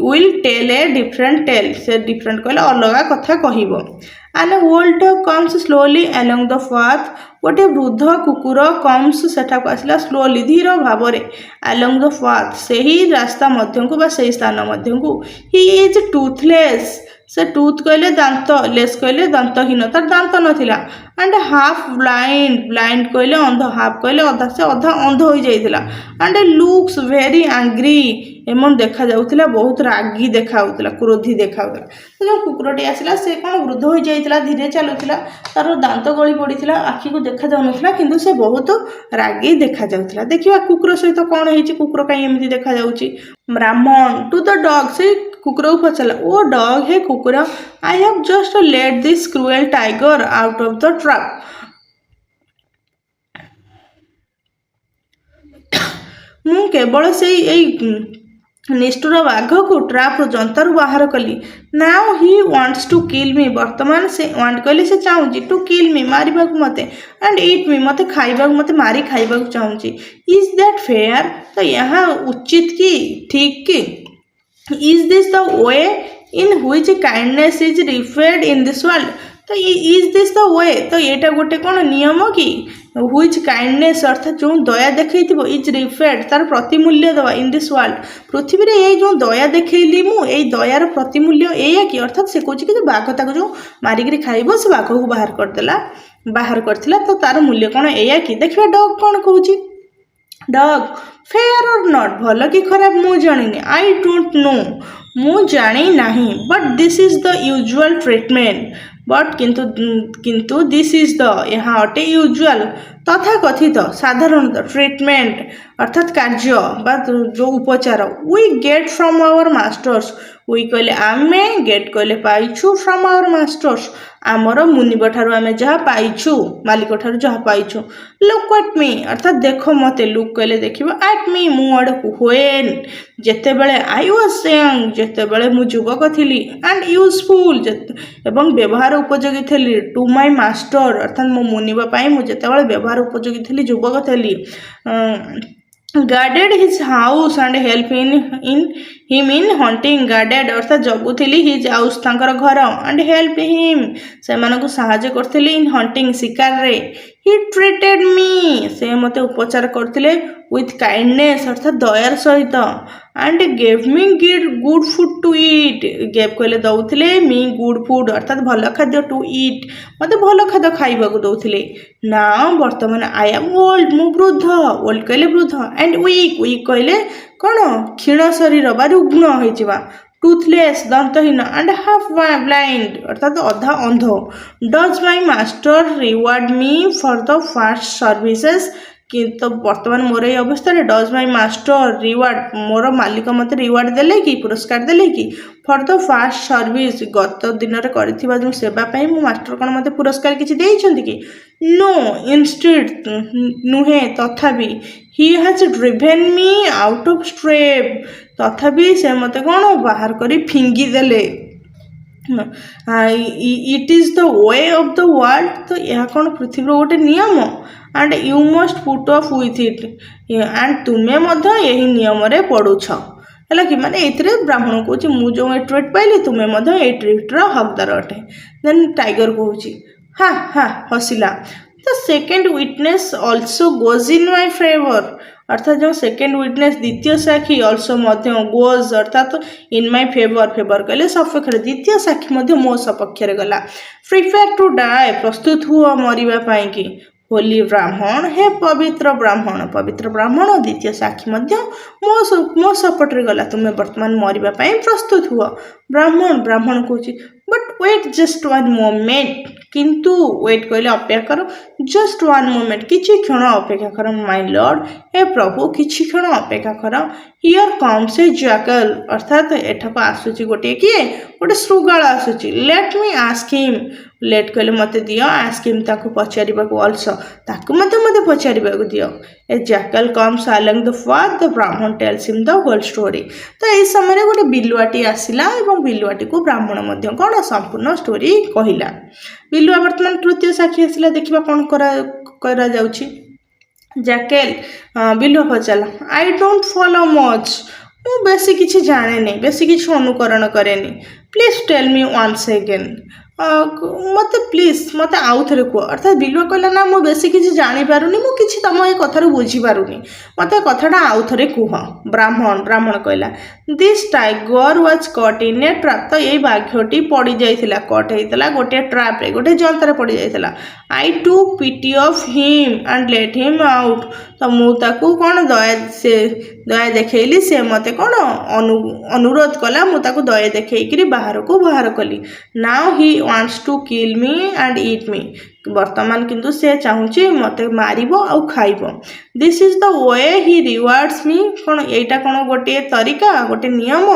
will tell a different tale से डिफरेंट कहले अलग कथा कहब and old dog comes slowly along the path गोटे वृद्ध कुकुर कम्स सेठाक आसला स्लोली धीर भाव में अलोंग द पाथ से ही रास्ता मध्य को से स्थान मध्य को ही इज टूथलेस से टूथ कहले दांत लेस कहले दांतहीन तार दांत नथिला एंड हाफ ब्लाइंड ब्लाइंड कहले अंध हाफ कहले अधा से अधा अंध हो जाइथिला एंड लुक्स वेरी एंग्री एमन देखा जाउथिला बहुत रागी देखा होउथिला क्रोधी देखा होउथिला तो जो कुकुरटी आसिला से कोन वृद्ध हो जाइथिला धीरे चलुथिला तार दांत गली पड़ीथिला आखी को देखा जाउनथिला किंतु से बहुत रागी देखा जाउथिला देखिबा कुकुर सहित कोन हेची कुकुर काई एमिति देखा जाउची ब्राह्मण टू द डॉग से कुकुर को पचारा ओ डॉग हे कुकुर I have just let this cruel tiger out of the trap मु केवल से निष्ठुर बाघ को ट्राप जंतारू बाहर कली now he wants to kill me वर्तमान से वांट कहले से चाहूँ टू किल मी मारिबा मते एंड ईट मी मते खाइबा मते मारी खाइबा चाहूँ इज दैट फेयर तो यहाँ उचित की ठीक की is this the way in which kindness is referred in this world तो इज दिस द वे तो यहाँ गोटे कौन नियम कि व्हिच काइंडनेस अर्थात जो दया देखई इज रिफर्ड तार प्रतिमूल्य दवा इन दिस वर्ल्ड पृथ्वी रे ये जो दया देखली मु ए दयार प्रतिमूल्य एया कि अर्थात से कहूँ कि बाघ ताको जो मारिक खाइब से बाघ को बाहर करथिला तो तार मूल्य कौन एया कि देखिए डॉग कौन कहूँ डॉग फेयर और नॉट भल कि खराब मु जानी आई डोंट नो मु जानी नहीं but this is the usual treatment but किंतु दिस इज द यहाँ अटे यूजुअल तथा कथित साधारणतः ट्रिटमेंट अर्थात कार्य बा जो उपचार we get from our masters we कहले आमे गेट कहले पाइछु फ्रॉम आवर मास्टर्स आमर मुनिब ठारू आमे जहाँ पाइछु मालिक ठारू जहाँ पाइछु लुक एट मी अर्थात देख मते लुक कहले देखिबो एट मी मु आड़कू व्हेन जेते बेले आई वाज यंग जेते बेले मु युवक थिली एंड यूजफुल एवं व्यवहार उपयोगी थी टू माय मास्टर अर्थात मो मुनिबा पाई मु जेते बेले व्यवहार उपयोगी थी युवक थी guarded his house and help in him in hunting guarded अर्थात जगुथिली his house तांकर घर and help him से मानकु सहाय्य करथिली in hunting शिकार रे he treated me से मते उपचार करथिले with kindness अर्थात दयार सहित and gave me good food to eat gave कहले दउथिले me good food अर्थात भल खाद्य to eat मते भल खाद्य खाइबाकु दउथिले now वर्तमान I am old मु वृद्ध old कहले वृद्ध and weak कहले कौन क्षीण शरीर बा रुग्ण होइजिबा टूथलेस दंतहीन एंड हाफ ब्लाइंड अर्थात अधा अंध does my master reward me for the fast services किंतु वर्तमान मोर ये अवस्था डज माय मास्टर रिवार्ड मोर मालिक मत रिवार्ड देले कि पुरस्कार देले कि फॉर द फास्ट सर्विस गत दिन में करथिबा जो सेवा पाई मो मास्टर कोन मते पुरस्कार किछि देइछन्ति कि नो इंस्टेड नुहे तथापि he has driven me out of strap तथापि से मते कोन बाहर करी फिंगी देले it is the way of the world तो यह कौन पृथ्वी गोटे नियम and you must put up with it and तुम्हें यही नियम रे पड़ुछ है कि माने ये ब्राह्मण कौच मु जो ट्रिट पाइली तुम्हें ये ट्रिट्र हकदार अटे देन टाइगर कौच हाँ हाँ हसिला the second witness also goes in my favour अर्थात जो सेकेंड विटनेस द्वितीय साक्षी ऑल्सो गोज अर्थात इन माय फेवर फेवर कहले सपक्ष द्वितीय साक्षी मो सपक्ष गला प्रिपेयर टू डाई प्रस्तुत हुआ मरवा कि होली ब्राह्मण हे पवित्र ब्राह्मण द्वितीय साक्षी मो सपटे गला तुम्हें वर्तमान मरवा प्रस्तुत हुआ ब्राह्मण कौच but wait just one moment किंतु वेट कहले अपेक्षा कर जस्ट वन मोमेंट किछि क्षण अपेक्षा कर माय लॉर्ड हे प्रभु किछि क्षण अपेक्षा कर हियर कम्स ए जैकल अर्थात एठक आसुची गोटे किए गोटे श्रृगाल आसुची let me ask him let कहले मते दियो आस्क हिम ताको पचारिबाको ऑल्सो ताको मते पचारिबाको दियो a jackal comes along the path the Brahmin tells him the whole story तो एई समय गोटे बिलुआटी आसिला एवं बिलुआटी को ब्राह्मण मध्य कोन संपूर्ण स्टोरी कहिला बिलुआ वर्तमान तृतीय साक्षी आसिला देखिबा कोन करा जाउची जैकेल बिलुआ पचाला आई डोंट फॉलो मच मु बेसी किछि जाने नहीं बेसी किछि अनुकरण करेनी please tell me once again मत प्लीज मत आउ थे कह अर्थात बिलुआ कहला ना मु बेसी किछि जानी पारुनी मु किछि तम ए कथार बुझी पारुनी मत कथाटा आउ थे कह ब्राह्मण कहला this tiger was cut in A trap तो ये बाघटी पड़ी जाइथिला कट होइतला गोटे ट्रैप रे गोटे जंतर पड़ी जाइथिला I took pity of him and let him out तो मु ताकू कौन दया देखैली से मते कौन अनुरोध कला मु ताकू दया देखैकरी बाहर को बाहर कली now he wants to kill me and eat me वर्तमान किंतु से चाहूची मते मारिबो आउ खाइबो this is the way he rewards me कौन एटा कौन गोटे तरीका गोटे नियम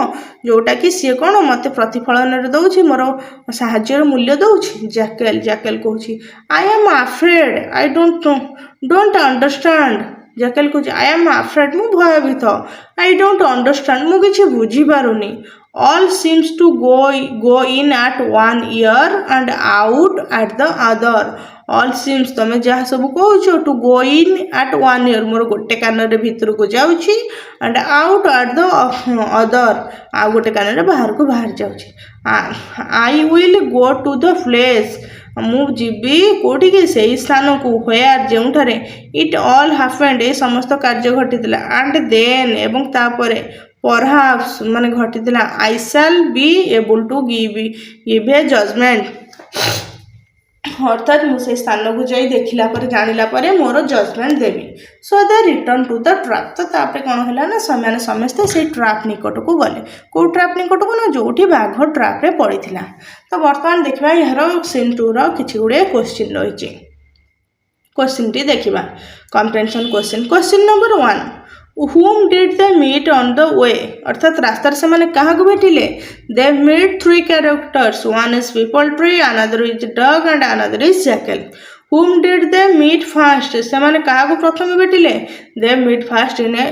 जोटा कि सी कौन मते प्रतिफलन दउछि मोर साहाଯ୍यर मूल्य दउछि जैकेल कहूछि I am afraid I don't understand jackal कहूछि आई एम अफ्रेड मु भयभीत आई डोंट अंडरस्टैंड मु किछि बुझी पारुनी all seems to go in at one ear and out at the other all seems तमे जहाँ सब कहूछ to go in at one ear मोर गोटे कान रे भीतर को जाउछि and out at the other आ गोटे कान रे बाहर को बाहर जाउछि I will go to the place मु जीवी कोठी के सही स्थान को व्हेयर जेउठारे इट ऑल हैपेंड ए समस्त कार्य घटितला एंड देन एवं तापरे परहाप्स माने घटितला I shall be able to give a judgement अर्थात मुझे स्थान को जाई देखिला पर जानिला पर मोर जजमेंट देवी so they return to the trap तो तापर कौन है ना मैंने समस्ते से ट्रैप निकट को गले कौ ट्रैप निकट को ना जो बाघ ट्रैप रे पड़ी तो बर्तमान देखा यार सीन 2 किछि गुड़े क्वेश्चन रही क्वेश्चन टी देखा comprehension question number 1 whom did they meet on the way अर्थात रास्ता से मैंने कहाँ को भेटिले they meet 3 characters one is people tree another is dog and another is jackal whom did they meet first से मैंने कहाँ को प्रथम भेटिले they meet first in a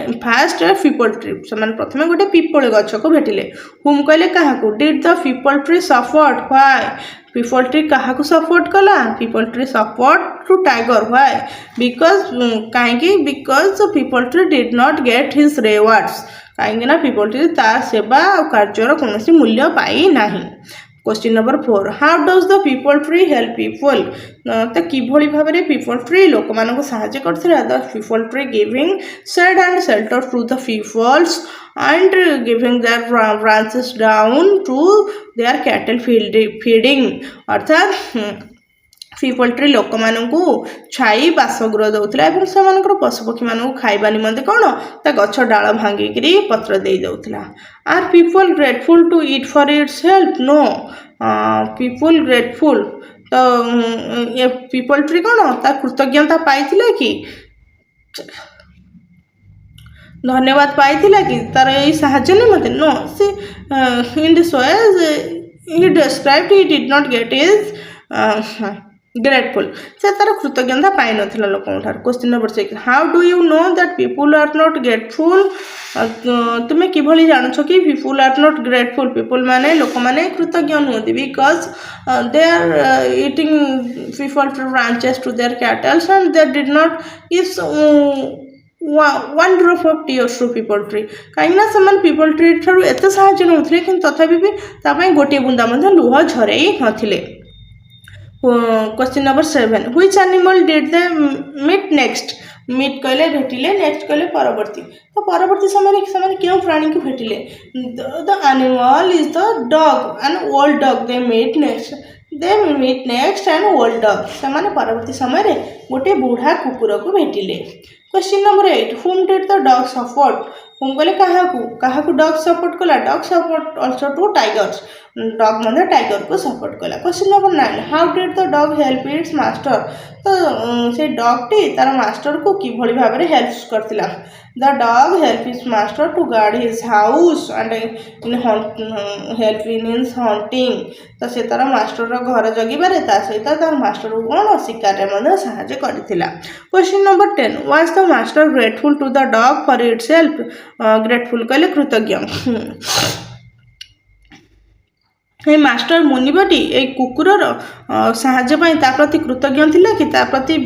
people tree से मैंने प्रथम गोटे पिपल गछ को भेटिले whom कहले कहाँ को did the people tree suffered why people tree कहाँ को सपोर्ट कला people tree support to tiger why because कहीं because the people tree did not get his rewards कहीं ना people tree तार सेवा और कार्यर कौन सी मूल्य पाई नहीं question number 4 how does the peepal tree help people तो किभली भाव में पीपल ट्री लोक मान को साहाय्य करथिला the peepal tree giving shade and shelter to the peoples and giving their branches down to their cattle feeding अर्थात पीपल ट्री लोक मानू छाई बासगृह दौला और से पशुपक्षी मानू खाइबा निमंते कौन ता गछ डाल भांगिकी पत्र दे दौला are people grateful to it for its help no people grateful तो ये पीपल ट्री कौन ता कृतज्ञता पाई कि धन्यवाद पाई कि तार यही साहाଯ୍य निमंते no see in this way he described he did not get is grateful से तार कृतज्ञता पाई नथिला लोकन ठार question number 6 how do you know that people are not grateful तुम्हें किभली जानछ कि people are not grateful people माने लोक माने कृतज्ञ नुहति because they are eating peepal branches to their cattles and they did not is one drop of tears to people tree कहीं से people tree ठार एत साहाय्य नौले कि तथापि भी गोटे बुंदा लुह झरे नथिले question number 7 which animal did they meet next meet कहले भेटिले नेक्स्ट कहले परवर्ती तो परवर्ती समय से क्यों प्राणी को भेटिले the animal is the dog and old dog they meet next and old dog से परवर्ती समय गोटे बुढ़ा कुकुर को भेटिले question number 8 whom did the dog support whom कहले कहा डॉग सपोर्ट कला dog support also to tigers dog मतलब टाइगर को सपोर्ट कला question number 9 how did the dog help its master तो से डॉग टी तार मास्टर को किभली भाव में हेल्प करथिला the dog help his master to guard his house and in help in his hunting तो से तार मास्टर घर जगिबारे ता सहित तार मास्टर को कौन शिकार में साहाय्य करथिला question number 10 was the master grateful to the dog for its help grateful कहले कृतज्ञ ये मास्टर मुनिबटी ये कुकुरर साहाय्य प्रति कृतज्ञ थिला कि ता प्रति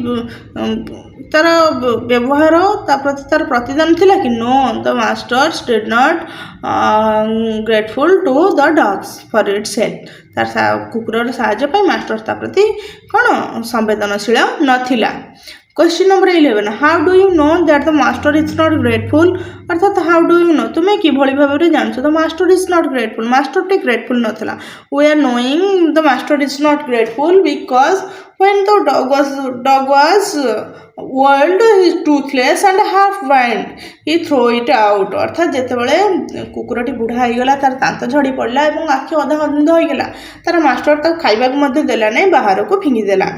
तार व्यवहार ता प्रति तार प्रतिदान थिला कि no the masters did not grateful to the dogs for its help तार कुकुरर साहाय्य मास्टर ता प्रति कौन संवेदनशील नथिला question number 11 how do you know that the master is not grateful अर्थात हाउ डू यू नो तुम्हें किभली भाव में जानछ the master is not grateful master टे ग्रेटफुल नथला we are knowing the master is not grateful because when the dog was old he is toothless and half blind he throw it out अर्थात जेतेबेले कुकुरटी बुढ़ा हो गला तार दांत झड़ी पड़ला और आखि अधा अंध हो गला तार मास्टर तक खाइबा को मध्य देला नहीं बाहर को फिंगी देला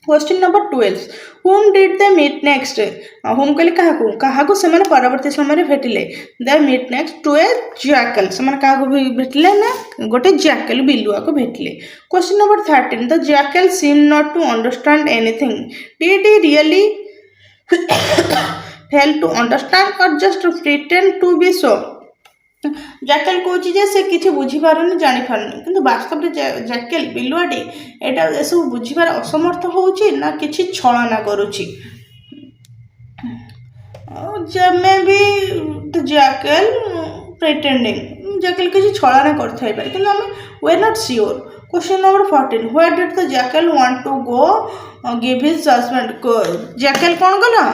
question number 12 whom did they meet next whom कहले कहा को से परवर्ती समय भेटिले they meet next to a jackal से कहा को भेटिले ना गोटे jackal बिलुआ को भेटिले question number 13 the jackal seemed not to understand anything did he really fail to understand or just pretend to be so Jekyll कौन से किसी बुझीपारनी जानीपारनी कि वास्तव में जैकेल बिलुआटी यहाँ ये सब बुझीबार असमर्थ होउछि ना किसी छलना करुछि may be jackal pretending jackal किसी छलना करथाइ पारे कि आम we are not sure question number 14 where did the jackal want to go give his judgement jackal कौन कला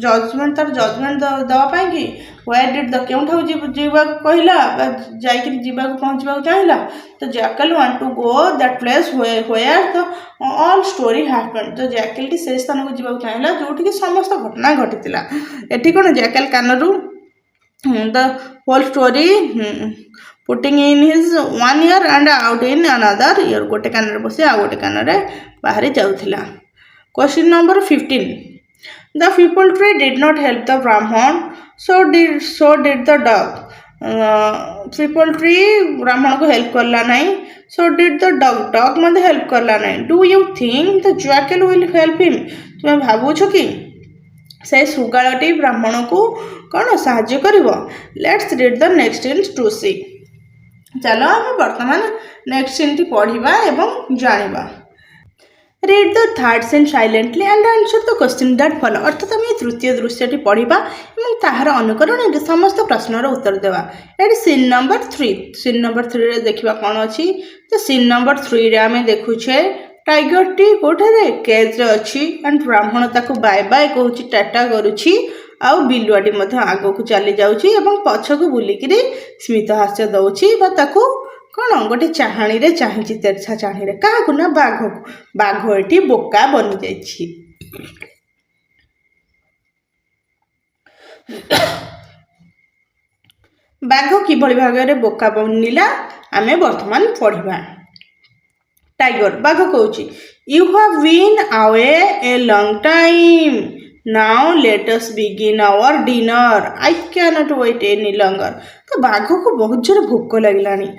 जजमेंट तार जजमेंट दवापाई कि व्हेयर डिड द केउठा जीवा कहला जाइक जीवा पहुँचवा चाहिला तो jackal want to go that place where the all story happened तो जैकल टी से स्थान को जीवा चाहिला जोठी कि समस्त घटना घटितिला एठी कोन jackal कानरू the whole story putting in his one ear and out in another ear गोटे कान रे बसी आ गोटे कान रे बाहरी जाउथिला। Question number 15 the people tree did not help the brahman so did the dog people tree ब्राह्मण को हेल्प करला नहीं so did the dog मते हेल्प करला नहीं do you think the jackal will help him तुम भाबु छ कि से सुगाळटी ब्राह्मण को कौन साहाଯ୍य करिवो let's read the next in to see चलो आम वर्तमान नेक्स्ट सीन टी पढ़िबा एवं जानिबा read the third scene silently and answer the question that follow अर्थात आम तृतीय दृश्यटी पढ़िबा एवं ताहार अनुकरण समस्त प्रश्नर उत्तर देवा एटी सीन नंबर 3 रे देखिबा कोन अछि तो सीन नंबर 3 रे आम देखुछे टाइगर टी कोठे केज रे अछि एंड ब्राह्मण ताकू बाय बाय कहूची टाटा करूची आउ बिलुआटी मध्य आगो को चली जाउची एवं पछ को बुलिकिरी स्मित हास्य दउची बा ताकू कोन गोटे चाहाणी रे चाहिची तेरछा चाहाणी रे काहा ना बाघ एटी बोका बनि जाइछि बाघ किभଳି भागरे बोका बनिला आमे वर्तमान पढ़िबा टाइगर बाघ कहूची you have been away a long time now let us begin our dinner I cannot wait any longer तो बाघ को बहुत जोर भोक लगलानी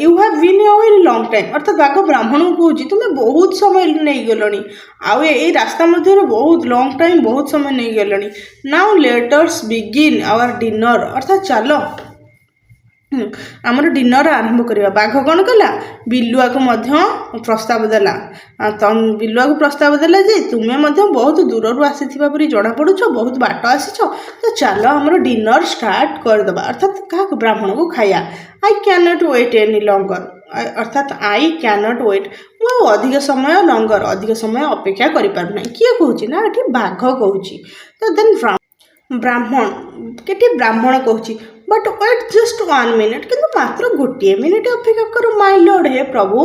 you have been away a long time अर्थात बाघ ब्राह्मण को कहूची तुमे बहुत समय नहीं गलनी आउ ए रास्ता मध्य बहुत लॉन्ग टाइम बहुत समय नहीं गलनी now let us begin our dinner अर्थात चलो आमर डिनर आरंभ करवा बाघ कौन कला बिलुआ को मध्य प्रस्ताव देला बिलुआ को प्रस्ताव देला जे तुमे मध्य बहुत दूर आसीथिबा परी जना पड़ुछ बहुत बाट आसीछ तो चलो आमर डिनर स्टार्ट कर दबा अर्थात का ब्राह्मण को खाया I can not wait any longer अर्थात आई कैन नॉट वेट मु अधिक समय लॉन्गर अधिक समय अपेक्षा करि पारु नै किए कहूची ना एठी बाघ कहूची तो देन ब्राह्मण केटी ब्राह्मण कहूची बट वेट जस्ट 1 मिनिट किंतु मात्र गोटे मिनिट अपेक्षा करो माय लॉर्ड हे प्रभु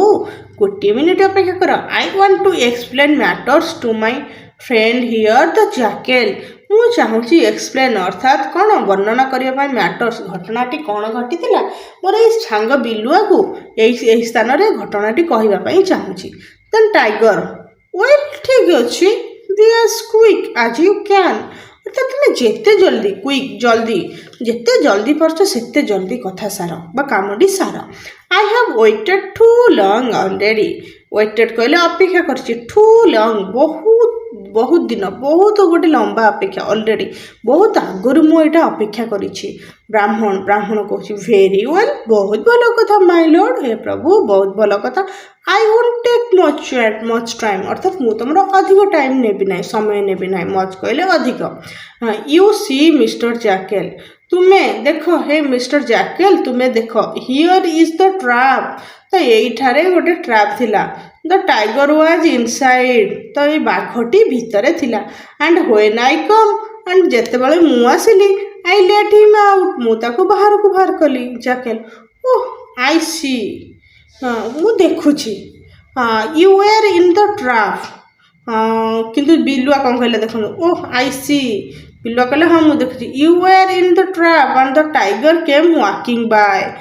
गोटे मिनिट अपेक्षा करो I want to explain matters to my friend here the jackal मु चाहूची एक्सप्लेन अर्थात कौन वर्णना करिया पाई मैटर्स घटनाटी कौन घटितिला मोर ए सांग बिलुआ को एई स्थान रे घटनाटी कहिबा पाई चाहूची देन टाइगर वेल ठीक अछि be as quick as you can अर्थात तुम जिते जल्दी क्विक जल्दी जिते जल्दी पार्छ सेते जल्दी कथा सार बा कामडी सार I have waited too long already waited कहले अपेक्षा करछि टू लॉन्ग बहुत दिन बहुत गोटे लंबा अपेक्षा ऑलरेडी बहुत आगुरी मु एटा अपेक्षा करिछि ब्राह्मण कहछि वेरी वेल बहुत भलो कथा माय लॉर्ड हे प्रभु बहुत भलो कथा I won't take much time अर्थात मु तुमरो अधिक टाइम नेबि नै समय नेबि नै मच कहले अधिक यू सी मिस्टर जैकेल तुम्हें देखो हे मिस्टर जैकेल तुम्हें देखो हियर इज द ट्रैप तो यहीठारे गोटे ट्रैप थिला द टाइगर वाज इनसाइड तो ये बाघटी भितरे थिला and when I come and जेते बेले मु आसिली आई लेट हिम आउट मु ताको बाहर को बाहर कली जैकेल ओह आई सी मु देखुची you were in the trap किंतु बिलुआ कौन कहले देखो ओह आई सी बिलुआ कहले हाँ मुझे देखुची you were in the trap and the tiger came walking by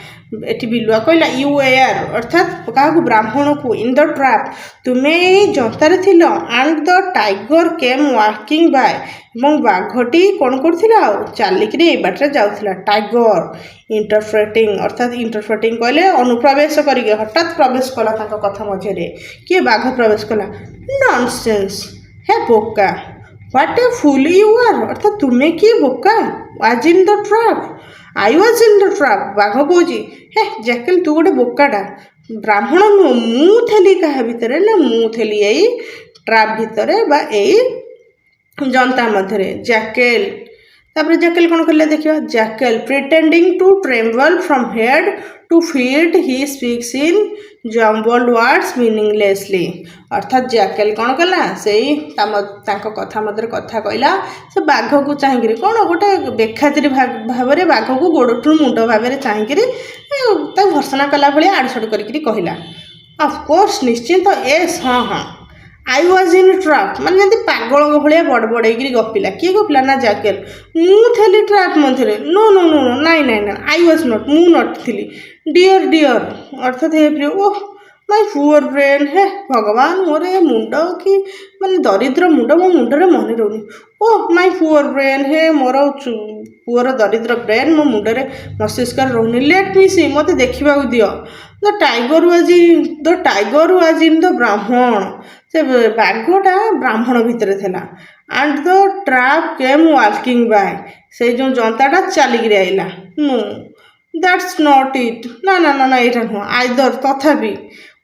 एटी बिलुआ कहला यू वेर अर्थात क्या ब्राह्मण को इन द ट्रैप तुम्हें जंतार थिल and the tiger came walking by एवं बाघटी कौन करथिला चलिकी बाटे जाऊला टाइगर इंटरप्रेटिंग अर्थात इंटरप्रेटिंग कहले अनुप्रवेश करके हठात प्रवेश कला कथा मझे किए बाघ प्रवेश कला नॉनसेंस हे बोका what a fool you are अर्थात तुम्हें किए बोका was in the trap I was in the trap बाघ कौची हे जैकेल तू गोटे बोकाटा ब्राह्मण नुह मु थेली क्या भितर ना मु थेली यही ट्रैप भितर बा यही जनता मध्य जैकेल तापर जैकेल कौन कले देखिए jackal pretending to tremble from head to feet he speaks in jumbled words meaninglessly अर्थात जैकेल कौन कला से कथा मध्य कथा कहला से बाघ को चाहिए कौन गोटे बेखातिर भाव में बाघ को गोड़ठू मुंड भाव में चाहिए भर्सना कला भाई आड़सड़ करके कहला ऑफकोर्स निश्चिंत एस हाँ हाँ आई वाज इन ट्राप माने जब पागल भाया बड़ बड़े गपिला किए गपिला ना जैकेल मुझे ट्राप मध्य नो नो नो नो नाई नाई ना आई वाज नॉट मु नॉट थी डियर डियर अर्थात हे प्रिय ओह माय पुअर ब्रेन हे भगवान मोर मुंड कि माने दरिद्र मुंड मो मुंडरे मन रोनी ओह माय पुअर ब्रेन हे मोर पुअर दरिद्र ब्रेन मो मुंडरे मस्तिष्क रोनी लेट मी सी मत देखा दियो the tiger was in the Brahmin से बाघटा ब्राह्मण भितर थिला and the trap came walking by से जो जनताटा चलिक आइला नो दैट्स नॉट इट ना ना ना ना यहाँ नुह आइदर तथापि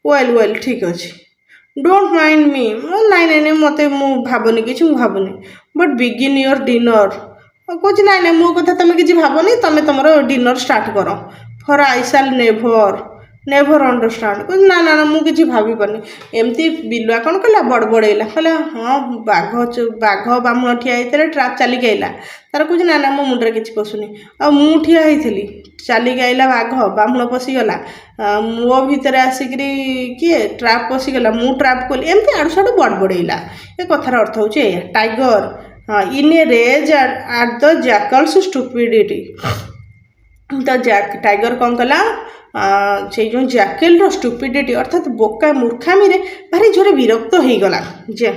वेल वेल ठीक अच्छे डोंट माइंड मी नाई नाई मत भावनी कि भावनी बट बिगिन योर डिनर कौच नाई नाई मो कथा तुम कि भावनी तुम तुम डिनर स्टार्ट कर फॉर आई शैल नेभर अंडरस्टांड ना ना ना मुझे भाभी पानी एमती बिलुआ कौन कहला बड़बड़ेला कहला हाँ बाघ बामुण ठिया होते ट्राप चलिक आइला तार कह ना ना मो मुंडे किसी पशुनी आ मु ठिया होती चलिक आइला बाघ बामुण पशिगला मो भितर आसिक किए ट्राप पशिगला मु ट्राप कली एमती आड़ू साड़ू बड़बड़ेला ये कथार अर्थ हूँ tiger in a rage at the jackal's stupidity तो टाइगर कौन कला से जो जैकेल स्टुपिडिटी अर्थात बोका मूर्खामी रे भारी जोरे विरक्त हो गला जे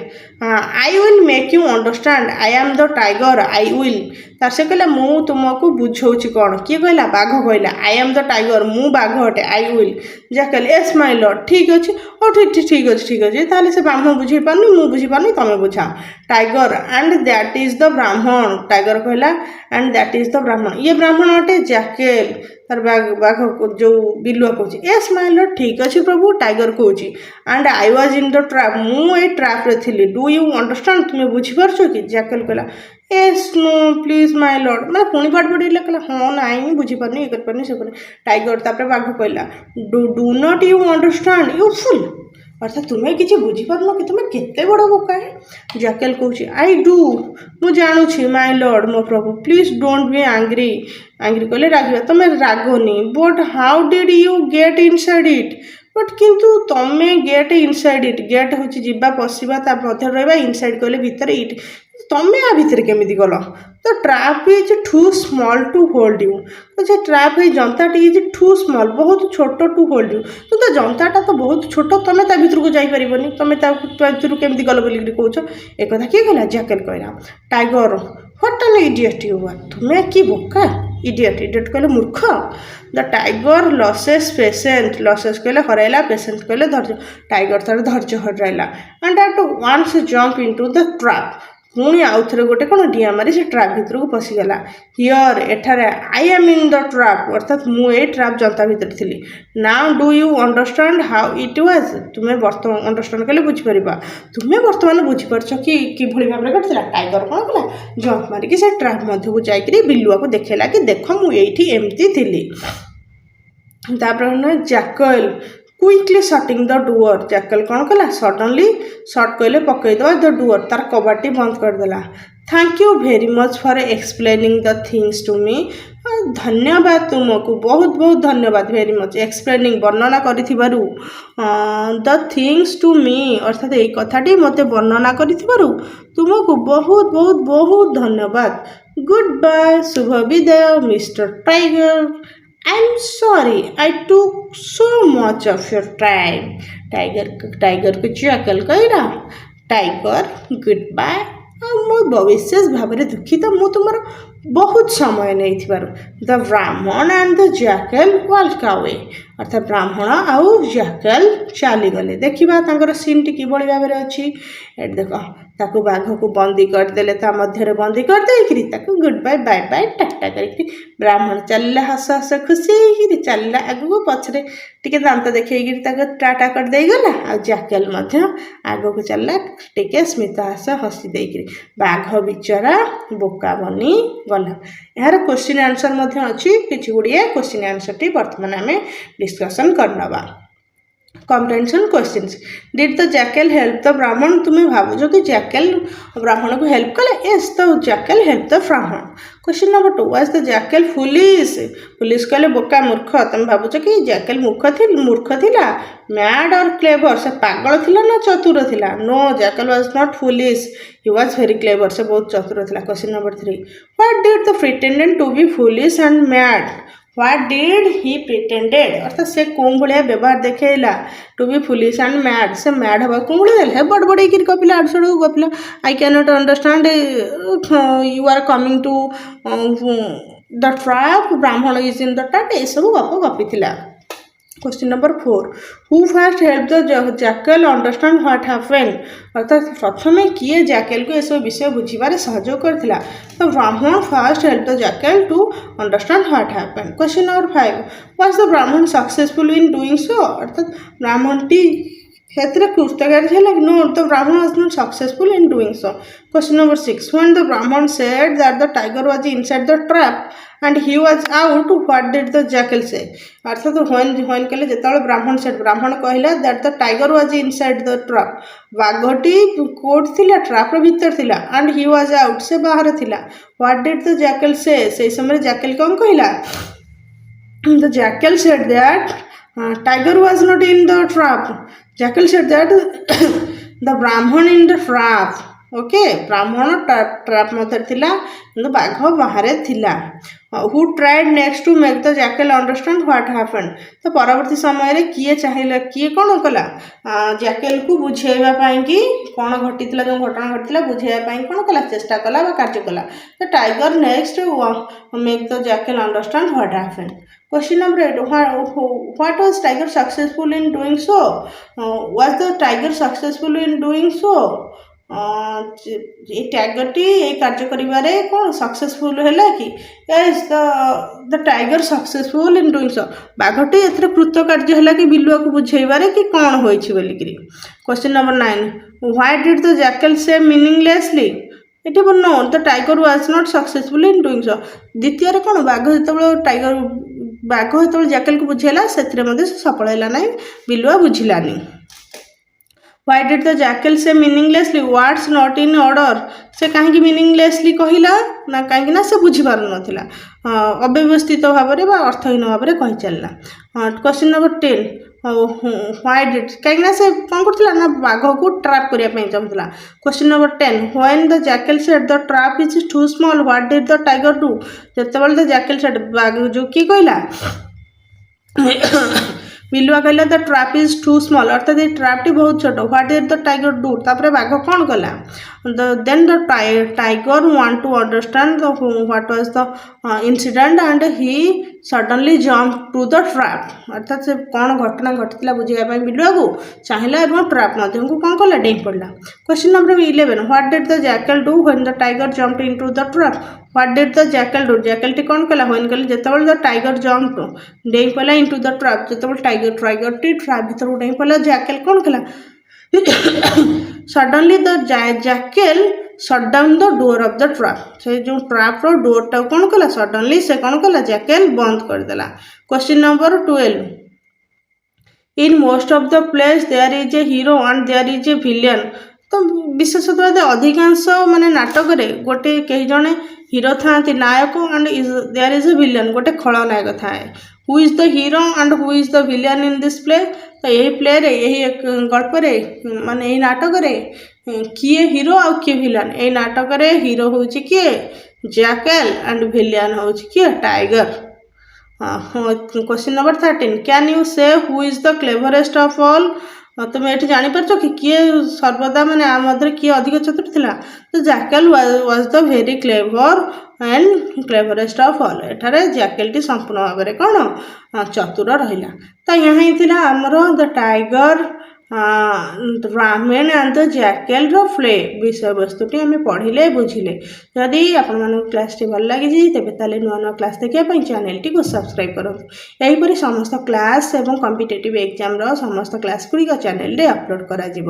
I will make you understand I am the tiger I will तार से कहला मु तुमको बुझाऊँगी कौन किए कहला बाघ कहला आई एम द टाइगर मु बाघ अटे I will jackal yes my lord ठीक अच्छे और ठीक अच्छे ताले से ब्राह्मण बुझे पारनी मु बुझी पारनी तुम बुझाओ tiger and that is the Brahmin tiger कहला and that is the Brahmin ये ब्राह्मण अटे जैकेल तार बाघ जो बिलुआ कौच एस माय लॉर्ड ठीक अच्छे प्रभु टाइगर कौच and I was in the trap मु ट्रैप रे थी डू यू अंडरस्टैंड तुम्हें बुझीपारछ कि जैकेल कहला एस नो प्लीज माय लॉर्ड मैं पुणी पाठ पढ़ेला कहला हाँ नाई बुझीपारनी ये करपारनी से टाइगर तापर बाघ कहला do not you understand you full अर्थात तुम्हें किसी बुझीपारन कि तुम्हें केते बड़ बोका है जैकेल कौच आई डू मु जानूची माय लॉर्ड मो प्रभु प्लीज डोंट बी एंग्री कहले रागिबा तुम्हें रागनी but how did you get inside it but किंतु तमे गेट इनसाइड इट गेट हूँ जीवा पशिवा ता मध्य रहा इनसाइड कहले भितर इट तमें आ भितर केमी गल तो trap is too small to hold you तो से ट्रैप है जनताटी इज टू स्मॉल बहुत छोट टू होल्ड यू तो जनताटा तो बहुत छोट तुम ता भर को जापर तुम भर केमी गल बोल कौच एक किए कहला जैकेल कहला tiger what an idiot you are तुम्हें कि बोका इडियट कहले मूर्ख the tiger loses patient loses कहले हरैला पेसेंट कहले धैर्य टाइगर तार धैर्य हरैला and at once jump into the trap पुणी आउ थे गोटे कौन डिया मारी से ट्रैप भितर को पशिगला हियर एठारे I am in the trap अर्थात मुझे ट्रैप जनता भितर थी now do you understand how it was तुम्हें बर्तमान अंडरस्टैंड कले बुझीपर तुम्हें बर्तमान बुझीपारछ कि भाई भाव में घटला टाइगर कौन कला जंप मारिकी से ट्रैप मध्य को जाकि बिलुआ को देखेला कि देख मुझे एमती थी Jekyll quickly shutting the door Jekyll कौन कला सडनली शट कहले पकईदे द डोर तार कबाटी बंद करदेला thank you very much for explaining the things to me धन्यवाद तुमको बहुत बहुत धन्यवाद वेरी मच एक्सप्लेनिंग वर्णना करिथिबारु द थिंग्स टू मी अर्थात ये कथाटी मते वर्णना करिथिबारु तुमको बहुत बहुत बहुत धन्यवाद गुड बाय शुभ विदाय mister tiger I'm sorry I took so much of your time tiger को जैकेल कहला टाइगर गुड बाय मो विशेष भाव में दुखित मु तुम बहुत समय नहीं द ब्राह्मण and the Jekyll walk away अर्थात ब्राह्मण आउ जैकेल चलीगले देखा सीन टी कि भाव में अच्छी देख ताकू बाघ को बंदी करदेले ता मध्य बंदी करदे गुड बाय बाय बाय टाटा कर ब्राह्मण चलला हस हस खुशी चलला आगू पछरे टिके दांत देखिए टाटा कर दे गला आ जैकेल आग को चलला टिके स्मित हास हसी देकरी बाघ बिचरा बोका बनी गला। यार क्वेश्चन आंसर अच्छी किसी गुड़िए क्वेश्चन आंसर टी बर्तमान आम डिस्कसन करनवा। Comprehension questions did the jackal help the Brahmin तुम्हें भावुच कि जैकेल ब्राह्मण को हेल्प कले yes the jackal help the Brahmin. Question number 2 was the jackal foolish foolish कले बोका मूर्ख तुम भावुच कि जैकेल मूर्ख थिला मैड और क्लेवर से पागल थिला ना चतुर थिला no jackal was not foolish he was very clever से बहुत चतुर थिला। Question number 3 what did the pretended to be foolish and mad what did he pretended अर्थात से कौन भाया व्यवहार देखला to be foolish and mad से मैड हवा कौन भाया बड़ बड़े गपिला आड़ सड़ू गपिला I can not understand you are coming to the trap Brahmin is in the TET ये सब गप गपी। Question number 4 who first help the jackal understand what happened अर्थात प्रथम किए जैकेल को यह विषय बुझे सहयोग करथिला तो Brahmin first help the jackal to understand what happened. Question number 5 was the Brahmin successful in doing so अर्थात ब्राह्मण टी कृतकार्य है no the Brahmin was not successful in doing so. Question number 6 when the Brahmin said that the tiger was inside the trap and he was out what did the jackal say अर्थात when कले जेताले ब्राह्मण said ब्राह्मण कहला that the tiger was inside the trap बाघटी कोट थिला trap रो भीतर थिला and he was out से बाहर थिला what did the jackal say से समय jackal कौन कहला the jackal said that tiger was not in the trap jackal said that the brahman in the trap okay ब्राह्मण ट्रैप मध्य थिला किंतु बाघ बाहर थिला। Who tried next to make the jackal understand what happened तो परवर्ती समय रे किए चाहिए किए कौन कला जैकेल को बुझेवा पाई कि कौन घटी जो घटना घटी बुझेवा कौन कला चेष्टा कला कार्य कला the tiger next make the jackal understand what happened. Question number 8 what was tiger successful in doing so was the tiger successful in doing so ये टाइगरटी ये कार्य करिबारे कौन सक्सेसफुल है कि yes the tiger successful in doing so बाघटी एथरे कृतकार्य है कि बिलुआ को बुझेबारे कि कौन होइछि बोलिकरी। Question number 9 why did the jackal say meaninglessly it no the tiger was not successful in doing सो द्वितीय रे कौन बाघ जेतबे टाइगर बाघ जेतबे जैकेल को बुझेला सेथरे मध्ये सफल हैला नै Bilua बुझिलानी। Why did the jackal say meaninglessly words not in order से कहीं मीनिंगलेसली कहला ना कहीं ना से बुझी पार नथिला अव्यवस्थित भाव में अर्थहीन भाव में कही चलला। क्वेश्चन नंबर 10 व्हाई डिड कहीं ना से कौन करथिला ना बाघ को ट्रैप करिया पई चाहुतला। Question number 10 when the jackal said the trap is too small what did the tiger do जतबेले द जैकल सेड बाघ जो की कहला बिलुआ कहला the trap is too small अर्थात ये ट्रैप टी बहुत छोट what did the tiger do तापर बाघ कौन कला then the tiger want to understand the what was the incident and he suddenly jump to the trap अर्थात से कौन घटना घटिला बुझाई बिलुआ को चाहिए और ट्रैप मध्य को कौन कला डेई पड़ा। Question number 11 what did the jackal do when the tiger jumped into the trap what did the jackal do jackal T कौन कला व्हेन कले जेतेबेले द टाइगर जंप डेई पड़ा इनटू द ट्रैप जेतेबेले टाइगर टी ट्रैप भीतर डेई पड़ा जैकल कौन कला suddenly the jackal shut down the door of the trap से जो ट्रैप रो डोर टा कौन कला सडनली से कौन कला जैकल बंद कर देला। Question number 12 in most of the place there is a hero and there is a villain तो विशेषतः अधिकांश माने नाटक रे गोटे कई जने हीरो था नायक and there is a villain गोटे खलनायक थाए who is the hero and who is the villain in this play तो यही प्ले रे यही गल्प रे माने यही नाटक रे किए हीरो आ किए विलेन ए नाटक रे हीरो होची किए जैकल एंड विलेन होची किए tiger. Question number 13 can you say who is the cleverest of all तुम ये जापर कि किए सर्वदा मैंने आ मध्य किए अधिक चतुर थिला तो jackal was the very clever and cleverest of all एठारे जैकल टी संपूर्ण भाव में कौन चतुर रहिला तो यहाँ थी आमर द टाइगर ରାମେନ୍ ଆଣ୍ଡ ଦ ଜ୍ୟାକେଲ୍ର ପ୍ଲେ ବିଷୟବସ୍ତୁଟି ଆମେ ପଢ଼ିଲେ ବୁଝିଲେ। ଯଦି ଆପଣମାନଙ୍କୁ କ୍ଲାସ୍ଟି ଭଲ ଲାଗିଛି ତେବେ ତାହେଲେ ନୂଆ ନୂଆ କ୍ଲାସ୍ ଦେଖିବା ପାଇଁ ଚ୍ୟାନେଲଟିକୁ ସବସ୍କ୍ରାଇବ୍ କରନ୍ତୁ। ଏହିପରି ସମସ୍ତ କ୍ଲାସ୍ ଏବଂ କମ୍ପିଟେଟିଭ୍ ଏକ୍ଜାମ୍ର ସମସ୍ତ କ୍ଲାସ୍ ଗୁଡ଼ିକ ଚ୍ୟାନେଲରେ ଅପଲୋଡ଼ କରାଯିବ।